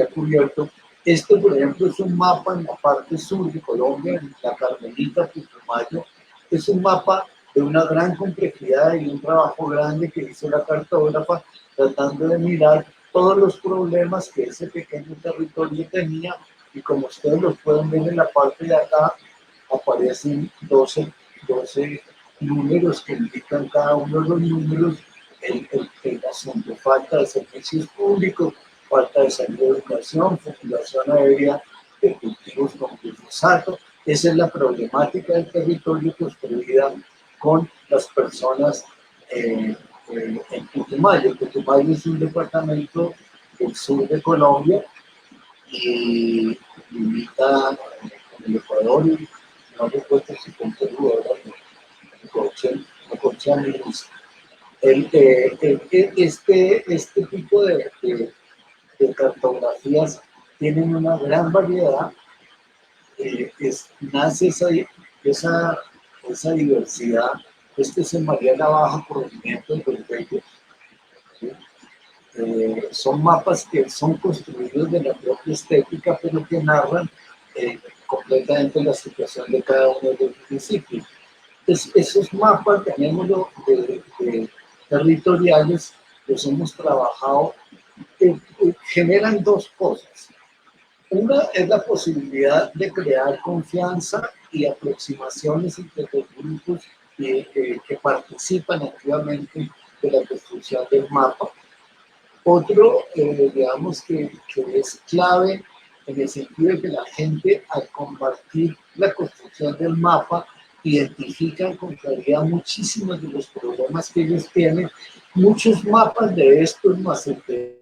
E: cubierto. Esto, por ejemplo, es un mapa en la parte sur de Colombia, en la Carmelita, Putumayo. Es un mapa de una gran complejidad y un trabajo grande que hizo la cartógrafa, tratando de mirar todos los problemas que ese pequeño territorio tenía, y como ustedes los pueden ver en la parte de acá, aparecen 12 números que indican cada uno de los números el asunto: falta de servicios públicos, falta de salud, educación, fecundación aérea de cultivos con glifosato. Esa es la problemática del territorio construida con las personas en Putumayo. Putumayo es un departamento del sur de Colombia y limita con el Ecuador, y no recuerdo si con Perú, ahora no Colchán y Rusia. Este tipo de cartografías tienen una gran variedad. Nace esa diversidad. Este es el Mariana Baja Corregimiento de los Bellos, ¿sí? Son mapas que son construidos de la propia estética, pero que narran completamente la situación de cada uno de los municipios. Esos mapas, llamémoslo, de territoriales, los hemos trabajado, generan dos cosas. Una es la posibilidad de crear confianza y aproximaciones entre los grupos que participan activamente de la construcción del mapa. Otro, digamos que es clave en el sentido de que la gente, al compartir la construcción del mapa, identifican con claridad muchísimos de los problemas que ellos tienen. Muchos mapas de estos, más el de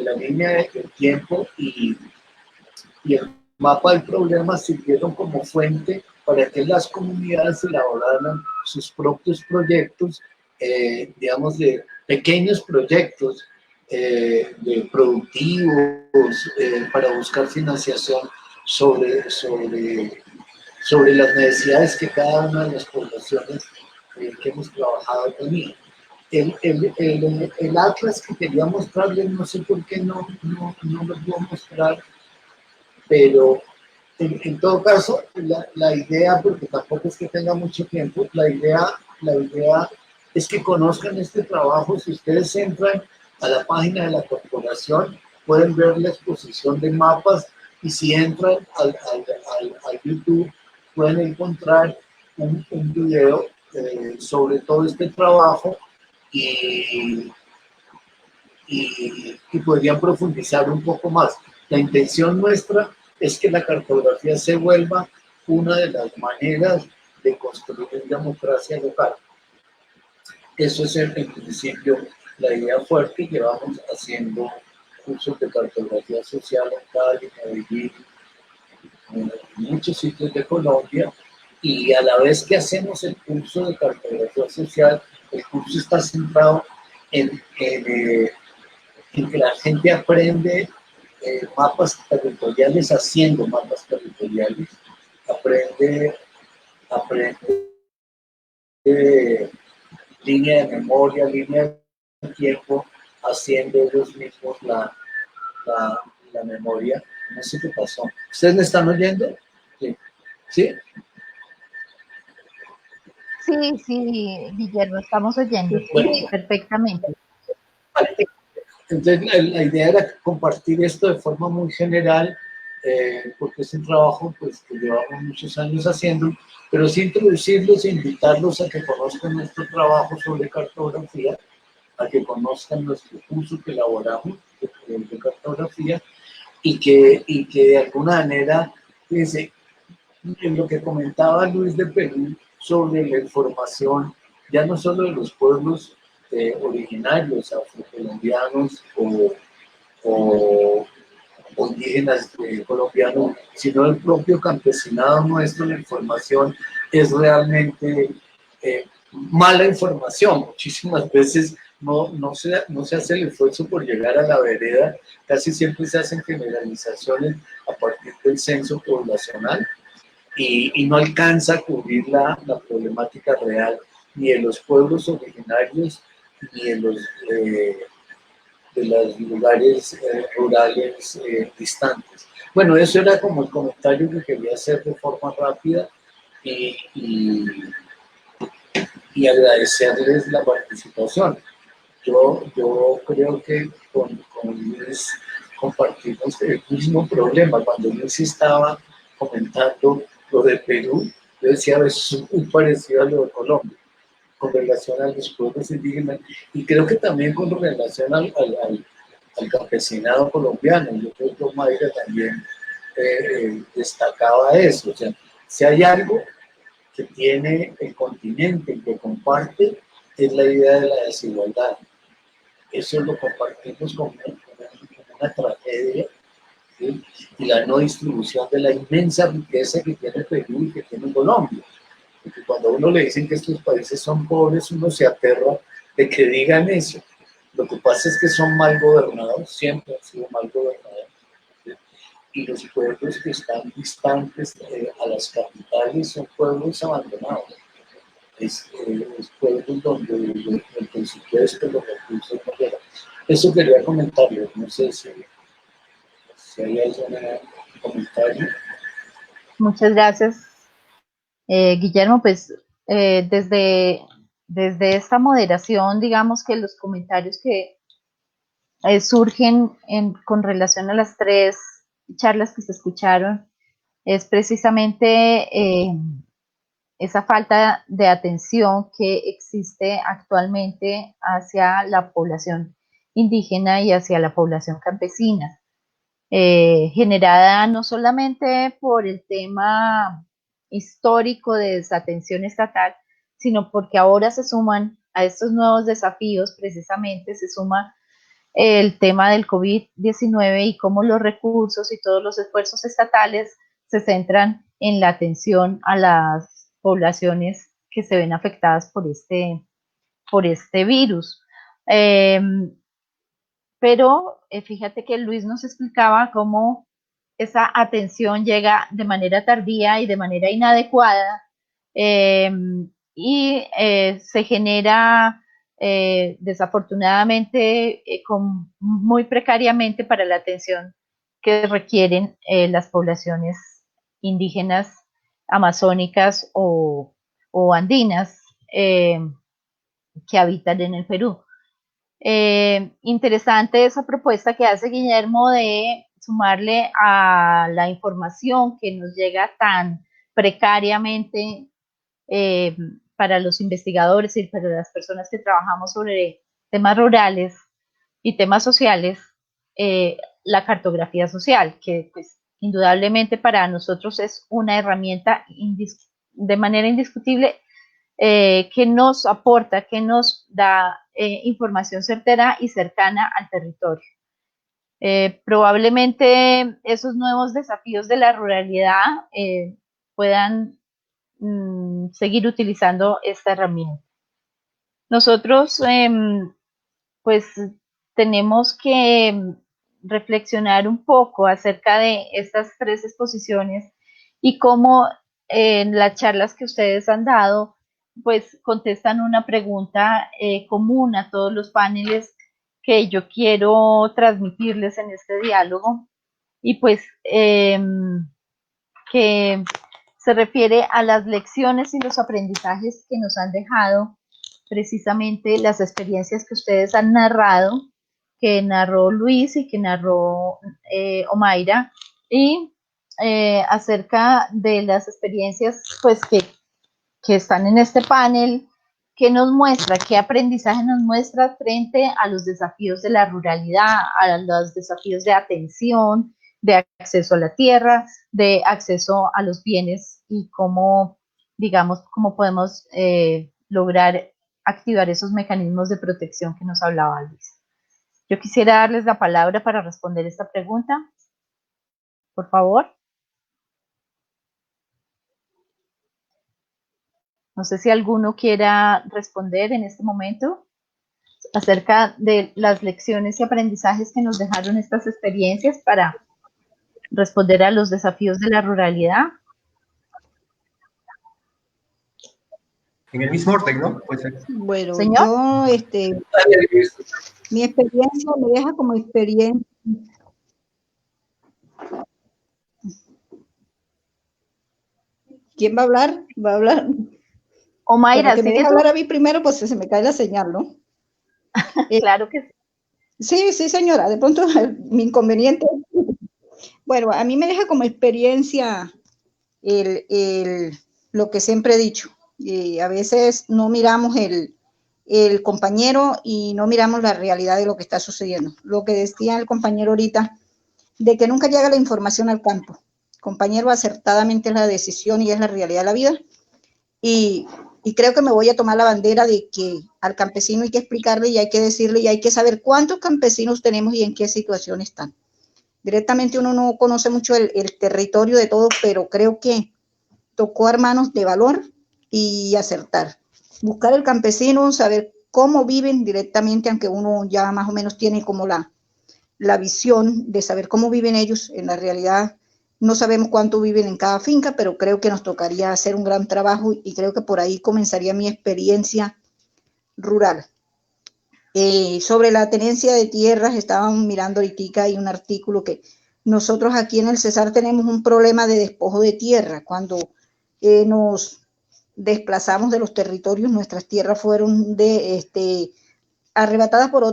E: la línea del tiempo y el mapa del problema, sirvieron como fuente para que las comunidades elaboraran sus propios proyectos, digamos, de pequeños proyectos de productivos, para buscar financiación sobre las necesidades que cada una de las poblaciones que hemos trabajado tenía. El atlas que quería mostrarles, no sé por qué no lo puedo mostrar, pero en todo caso, la idea, porque tampoco es que tenga mucho tiempo, la idea es que conozcan este trabajo. Si ustedes entran a la página de la corporación, pueden ver la exposición de mapas, y si entran al YouTube, pueden encontrar un video sobre todo este trabajo, y podrían profundizar un poco más. La intención nuestra es que la cartografía se vuelva una de las maneras de construir democracia local. Eso es en principio la idea fuerte. Llevamos haciendo cursos de cartografía social en Cali, Medellín, en muchos sitios de Colombia, y a la vez que hacemos el curso de cartografía social, el curso está centrado en que la gente aprende mapas territoriales haciendo mapas territoriales, aprende línea de memoria, línea de tiempo, haciendo ellos mismos la memoria. No sé qué pasó. ¿Ustedes me están oyendo? Sí. ¿Sí?
C: Sí, Guillermo, estamos oyendo,
E: Bueno,
C: perfectamente.
E: entonces la idea era compartir esto de forma muy general. porque es un trabajo pues, que llevamos muchos años haciendo, pero sí introducirlos e invitarlos a que conozcan nuestro trabajo sobre cartografía, a que conozcan nuestro curso que elaboramos de cartografía y que de alguna manera, fíjense, en lo que comentaba Luis de Perú sobre la información, ya no solo de los pueblos originarios afrocolombianos o indígenas colombianos, sino el propio campesinado nuestro, la información es realmente mala información. Muchísimas veces no se hace el esfuerzo por llegar a la vereda, casi siempre se hacen generalizaciones a partir del censo poblacional y no alcanza a cubrir la problemática real ni de los pueblos originarios ni de los lugares rurales distantes. Bueno, eso era como el comentario que quería hacer de forma rápida y agradecerles la participación. Yo creo que con Luis compartimos el mismo problema. Cuando Luis estaba comentando lo de Perú, yo decía, es muy parecido a lo de Colombia, con relación a los pueblos indígenas, y creo que también con relación al campesinado colombiano. Yo creo que Mayra también destacaba eso. O sea, si hay algo que tiene el continente que comparte, es la idea de la desigualdad. Eso lo compartimos como una tragedia, ¿sí? Y la no distribución de la inmensa riqueza que tiene Perú y que tiene Colombia. Porque cuando a uno le dicen que estos países son pobres, uno se aterra de que digan eso. Lo que pasa es que son mal gobernados, siempre han sido mal gobernados, ¿sí? Y los pueblos que están distantes a las capitales son pueblos abandonados. Es pueblos donde el presupuesto, los recursos no llegan. Eso quería comentarles, no sé si hay algún comentario.
C: Muchas gracias, Guillermo. Pues desde esta moderación, digamos que los comentarios que surgen con relación a las tres charlas que se escucharon es precisamente esa falta de atención que existe actualmente hacia la población indígena y hacia la población campesina, generada no solamente por el tema histórico de desatención estatal, sino porque ahora se suman a estos nuevos desafíos, precisamente se suma el tema del COVID-19 y cómo los recursos y todos los esfuerzos estatales se centran en la atención a las poblaciones que se ven afectadas por este virus. Pero fíjate que Luis nos explicaba cómo esa atención llega de manera tardía y de manera inadecuada y se genera desafortunadamente muy precariamente para la atención que requieren las poblaciones indígenas, amazónicas o andinas que habitan en el Perú. Interesante esa propuesta que hace Guillermo de sumarle a la información que nos llega tan precariamente para los investigadores y para las personas que trabajamos sobre temas rurales y temas sociales, la cartografía social, que pues indudablemente para nosotros es una herramienta de manera indiscutible que nos aporta, que nos da información certera y cercana al territorio. Probablemente esos nuevos desafíos de la ruralidad puedan seguir utilizando esta herramienta. Nosotros pues tenemos que reflexionar un poco acerca de estas tres exposiciones y cómo en las charlas que ustedes han dado pues contestan una pregunta común a todos los paneles que yo quiero transmitirles en este diálogo y pues que se refiere a las lecciones y los aprendizajes que nos han dejado precisamente las experiencias que ustedes han narrado, que narró Luis y que narró Omaira, y acerca de las experiencias pues, que están en este panel. ¿Qué nos muestra? ¿Qué aprendizaje nos muestra frente a los desafíos de la ruralidad, a los desafíos de atención, de acceso a la tierra, de acceso a los bienes y cómo, digamos, cómo podemos lograr activar esos mecanismos de protección que nos hablaba Luis? Yo quisiera darles la palabra para responder esta pregunta. Por favor. No sé si alguno quiera responder en este momento acerca de las lecciones y aprendizajes que nos dejaron estas experiencias para responder a los desafíos de la ruralidad.
D: En el mismo orden, ¿no? Pues,
B: Bueno,
C: ¿Señor?
B: yo, mi experiencia me deja como experiencia. ¿Quién va a hablar? Va a hablar.
C: Omaira,
B: Bueno, que me deje hablar a mí primero, pues se me cae la señal, ¿no?
C: Claro que sí.
B: Sí, señora, de pronto mi inconveniente. Bueno, a mí me deja como experiencia lo que siempre he dicho. A veces no miramos el compañero y no miramos la realidad de lo que está sucediendo. Lo que decía el compañero ahorita, de que nunca llega la información al campo. Compañero, acertadamente es la decisión y es la realidad de la vida. Y creo que me voy a tomar la bandera de que al campesino hay que explicarle y hay que decirle y hay que saber cuántos campesinos tenemos y en qué situación están. Directamente uno no conoce mucho el territorio de todos, pero creo que tocó hermanos de valor y acertar. Buscar el campesino, saber cómo viven directamente, aunque uno ya más o menos tiene como la visión de saber cómo viven ellos en la realidad. No sabemos cuánto viven en cada finca, pero creo que nos tocaría hacer un gran trabajo y creo que por ahí comenzaría mi experiencia rural. Sobre la tenencia de tierras, estaban mirando ahorita, hay un artículo que nosotros aquí en el Cesar tenemos un problema de despojo de tierra. Cuando nos desplazamos de los territorios, nuestras tierras fueron arrebatadas por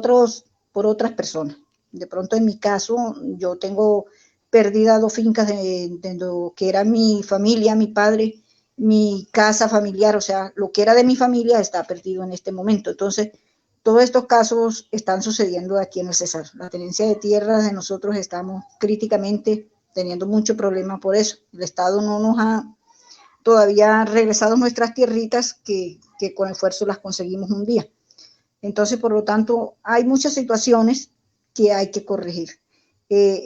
B: otras personas. De pronto, en mi caso, yo tengo perdida 2 fincas de lo que era mi familia, mi padre, mi casa familiar, o sea, lo que era de mi familia está perdido en este momento. Entonces, todos estos casos están sucediendo aquí en el Cesar. La tenencia de tierras de nosotros estamos críticamente teniendo mucho problema por eso. El Estado no nos ha todavía regresado nuestras tierritas que con esfuerzo las conseguimos un día. Entonces, por lo tanto, hay muchas situaciones que hay que corregir.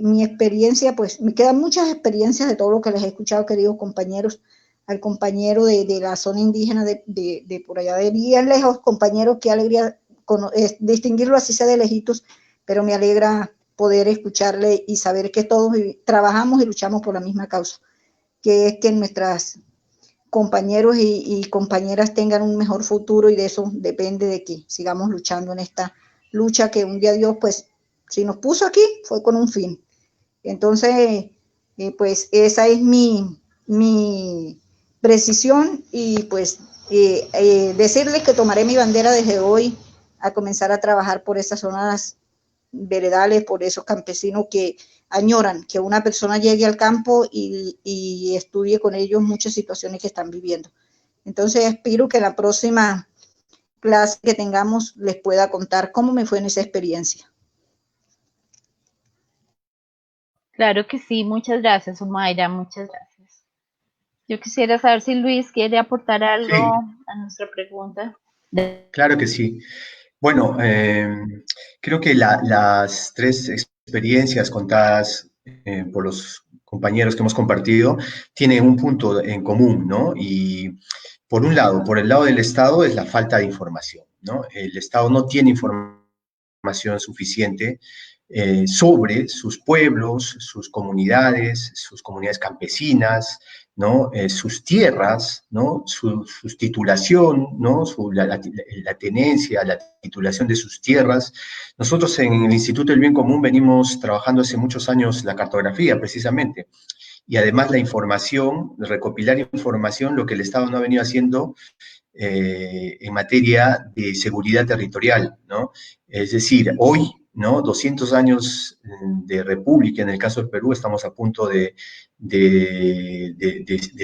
B: Mi experiencia, pues, me quedan muchas experiencias de todo lo que les he escuchado, queridos compañeros, al compañero de la zona indígena de por allá de bien lejos, compañero, qué alegría distinguirlo así sea de lejitos, pero me alegra poder escucharle y saber que todos trabajamos y luchamos por la misma causa, que es que nuestras compañeros y compañeras tengan un mejor futuro, y de eso depende de que sigamos luchando en esta lucha que un día Dios, pues, si nos puso aquí, fue con un fin. Entonces, pues, esa es mi precisión y, pues, decirles que tomaré mi bandera desde hoy a comenzar a trabajar por esas zonas veredales, por esos campesinos que añoran que una persona llegue al campo y estudie con ellos muchas situaciones que están viviendo. Entonces, espero que la próxima clase que tengamos les pueda contar cómo me fue en esa experiencia.
C: Claro que sí, muchas gracias, Omaira, muchas gracias. Yo quisiera saber si Luis quiere aportar algo a nuestra pregunta.
D: Claro que sí. Bueno, creo que las 3 experiencias contadas por los compañeros que hemos compartido tienen un punto en común, ¿no? Y por un lado, por el lado del Estado es la falta de información, ¿no? El Estado no tiene información suficiente sobre sus pueblos, sus comunidades campesinas, ¿no? Sus tierras, ¿no? Su titulación, ¿no? La tenencia, la titulación de sus tierras. Nosotros en el Instituto del Bien Común venimos trabajando hace muchos años la cartografía, precisamente, y además la información, recopilar información, lo que el Estado no ha venido haciendo en materia de seguridad territorial, ¿no? Es decir, hoy ¿no? 200 años de república, en el caso del Perú, estamos a punto de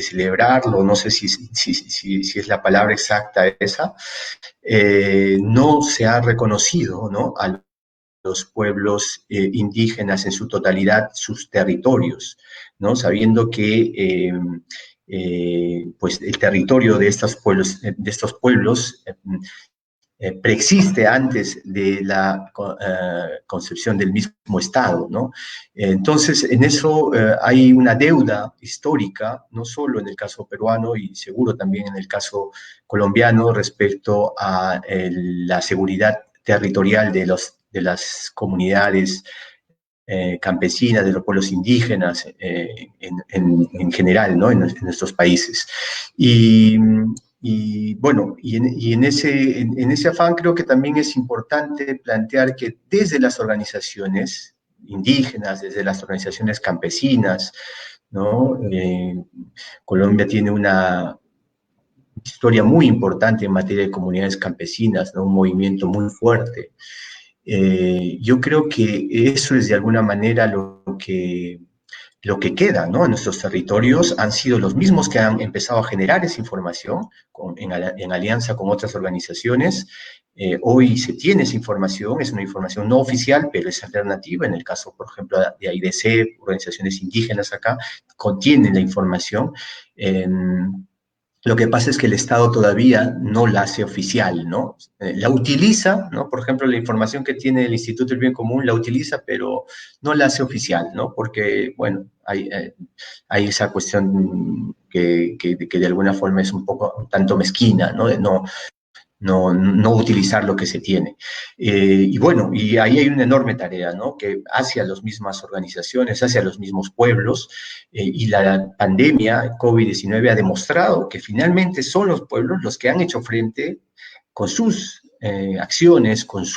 D: celebrarlo, no sé si es la palabra exacta esa, no se ha reconocido, ¿no?, a los pueblos indígenas en su totalidad, sus territorios, ¿no? Sabiendo que pues el territorio de estos pueblos preexiste antes de la concepción del mismo Estado, ¿no? Entonces, en eso hay una deuda histórica, no solo en el caso peruano y seguro también en el caso colombiano, respecto a la seguridad territorial de las comunidades campesinas, de los pueblos indígenas en general, ¿no?, en nuestros países. Y bueno, en ese afán creo que también es importante plantear que desde las organizaciones indígenas, desde las organizaciones campesinas, ¿no? Colombia tiene una historia muy importante en materia de comunidades campesinas, ¿no?, un movimiento muy fuerte. Yo creo que eso es de alguna manera lo que queda, ¿no?, en nuestros territorios. Han sido los mismos que han empezado a generar esa información en alianza con otras organizaciones. Hoy se tiene esa información, es una información no oficial, pero es alternativa. En el caso, por ejemplo, de AIDC, organizaciones indígenas acá, contienen la información. Lo que pasa es que el Estado todavía no la hace oficial, ¿no? La utiliza, ¿no? Por ejemplo, la información que tiene el Instituto del Bien Común la utiliza, pero no la hace oficial, ¿no? Porque, bueno, hay esa cuestión que de alguna forma es un tanto mezquina, ¿no? No utilizar lo que se tiene. Y bueno, y ahí hay una enorme tarea, ¿no?, que hacia las mismas organizaciones, hacia los mismos pueblos, y la pandemia COVID-19 ha demostrado que finalmente son los pueblos los que han hecho frente con sus acciones, con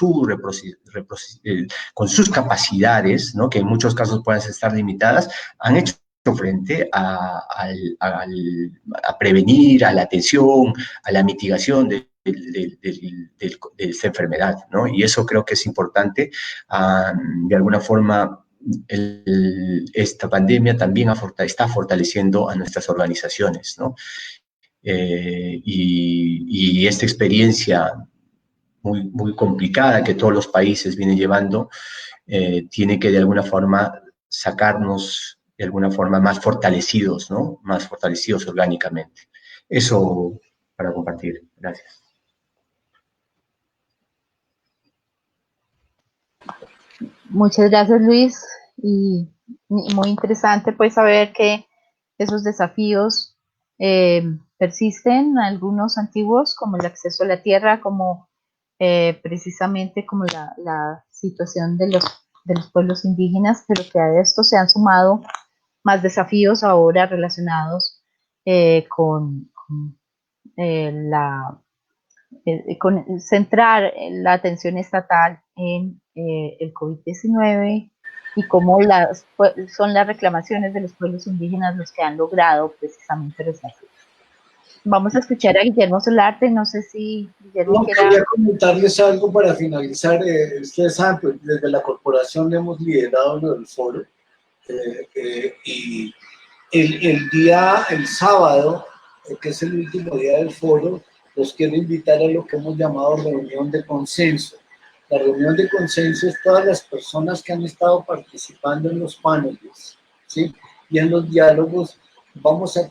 D: sus capacidades, ¿no?, que en muchos casos pueden estar limitadas, han hecho frente a prevenir, a la atención, a la mitigación de esta enfermedad, ¿no? Y eso creo que es importante. De alguna forma, esta pandemia también está fortaleciendo a nuestras organizaciones, ¿no? Y esta experiencia muy, muy complicada que todos los países vienen llevando, tiene que de alguna forma sacarnos de alguna forma más fortalecidos, ¿no? Más fortalecidos orgánicamente. Eso para compartir. Gracias.
C: Muchas gracias, Luis, y muy interesante pues saber que esos desafíos persisten, algunos antiguos como el acceso a la tierra, como precisamente como la situación de los pueblos indígenas, pero que a esto se han sumado más desafíos ahora relacionados con centrar la atención estatal en el COVID-19 y cómo son las reclamaciones de los pueblos indígenas los que han logrado precisamente resarcir. Vamos a escuchar a Guillermo Solarte, no sé si Guillermo
E: quería comentarles algo para finalizar. Ustedes saben, pues, desde la corporación hemos liderado lo del foro, y el sábado, que es el último día del foro, los quiero invitar a lo que hemos llamado reunión de consenso. La reunión de consenso es todas las personas que han estado participando en los paneles, ¿sí?, y en los diálogos. Vamos a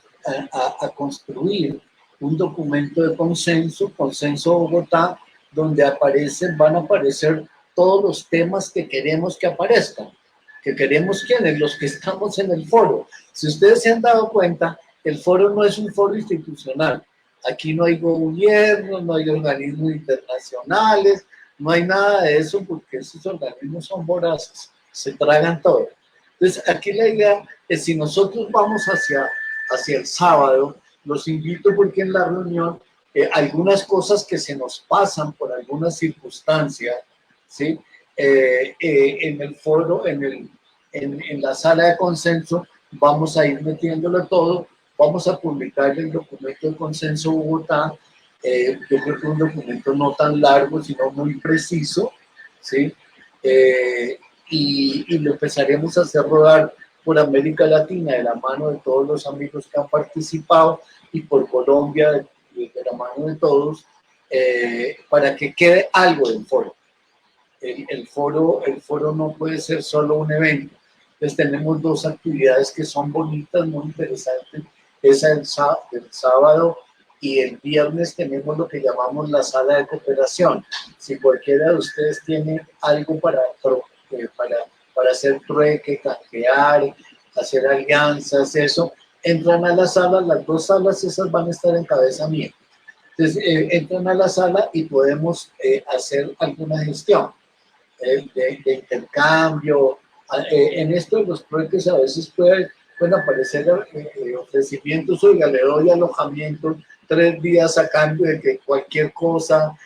E: construir un documento de consenso, Consenso Bogotá, donde van a aparecer todos los temas que queremos que aparezcan. ¿Que queremos quiénes? Los que estamos en el foro. Si ustedes se han dado cuenta, el foro no es un foro institucional. Aquí no hay gobierno, no hay organismos internacionales, no hay nada de eso, porque esos organismos son voraces, se tragan todo. Entonces, aquí la idea es, si nosotros vamos hacia el sábado, los invito porque en la reunión algunas cosas que se nos pasan por alguna circunstancia, ¿sí?, en el foro, en la sala de consenso, vamos a ir metiéndolo todo. Vamos a publicar el documento de Consenso Bogotá. Yo creo que un documento no tan largo, sino muy preciso, ¿sí? y lo empezaremos a hacer rodar por América Latina de la mano de todos los amigos que han participado y por Colombia de la mano de todos, para que quede algo del foro. El foro no puede ser solo un evento. Entonces tenemos dos actividades que son bonitas, muy interesantes. Esa el sábado y el viernes tenemos lo que llamamos la sala de cooperación. Si cualquiera de ustedes tiene algo para hacer trueque, canjear, hacer alianzas, eso, entran a la sala, las dos salas esas van a estar en cabeza mía. Entonces entran a la sala y podemos hacer alguna gestión de intercambio. En esto de los trueques a veces pueden aparecer ofrecimientos, oiga, le doy alojamiento 3 días a cambio de que cualquier cosa,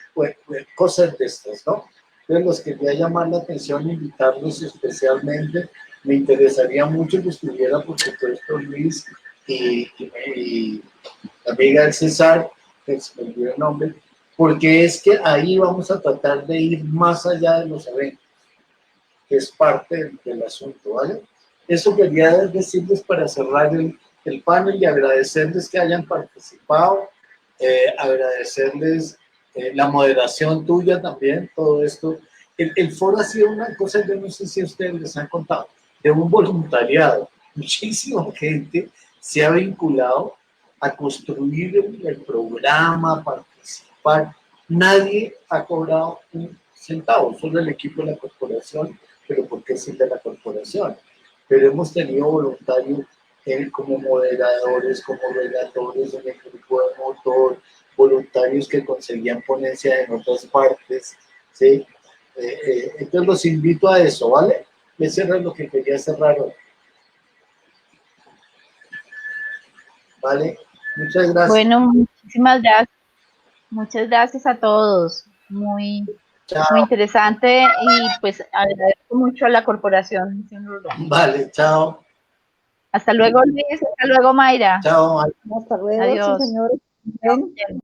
E: cosas de estas, ¿no? Entonces los quería llamar la atención, invitarlos especialmente. Me interesaría mucho que estuviera, por supuesto, Luis y la amiga del César, que se me olvidó el nombre, porque es que ahí vamos a tratar de ir más allá de los eventos, que es parte del asunto, ¿vale? Eso quería decirles para cerrar el panel y agradecerles que hayan participado, agradecerles la moderación tuya también, todo esto. El foro ha sido una cosa, yo no sé si a ustedes les han contado, de un voluntariado. Muchísima gente se ha vinculado a construir el programa, a participar. Nadie ha cobrado un centavo, solo el equipo de la corporación, pero porque es el de la corporación. Pero hemos tenido voluntarios como moderadores, como relatores en el grupo de motor, voluntarios que conseguían ponencia en otras partes, ¿sí? Entonces los invito a eso, ¿vale? Ese era lo que quería cerrar hoy. ¿Vale? Muchas gracias.
C: Bueno, muchísimas gracias. Muchas gracias a todos. Muy interesante y pues agradezco mucho a la corporación.
E: Vale, chao.
C: Hasta luego, Luis. Hasta luego, Mayra.
E: Chao.
B: Hasta luego,
C: Adiós.
B: sí, señores.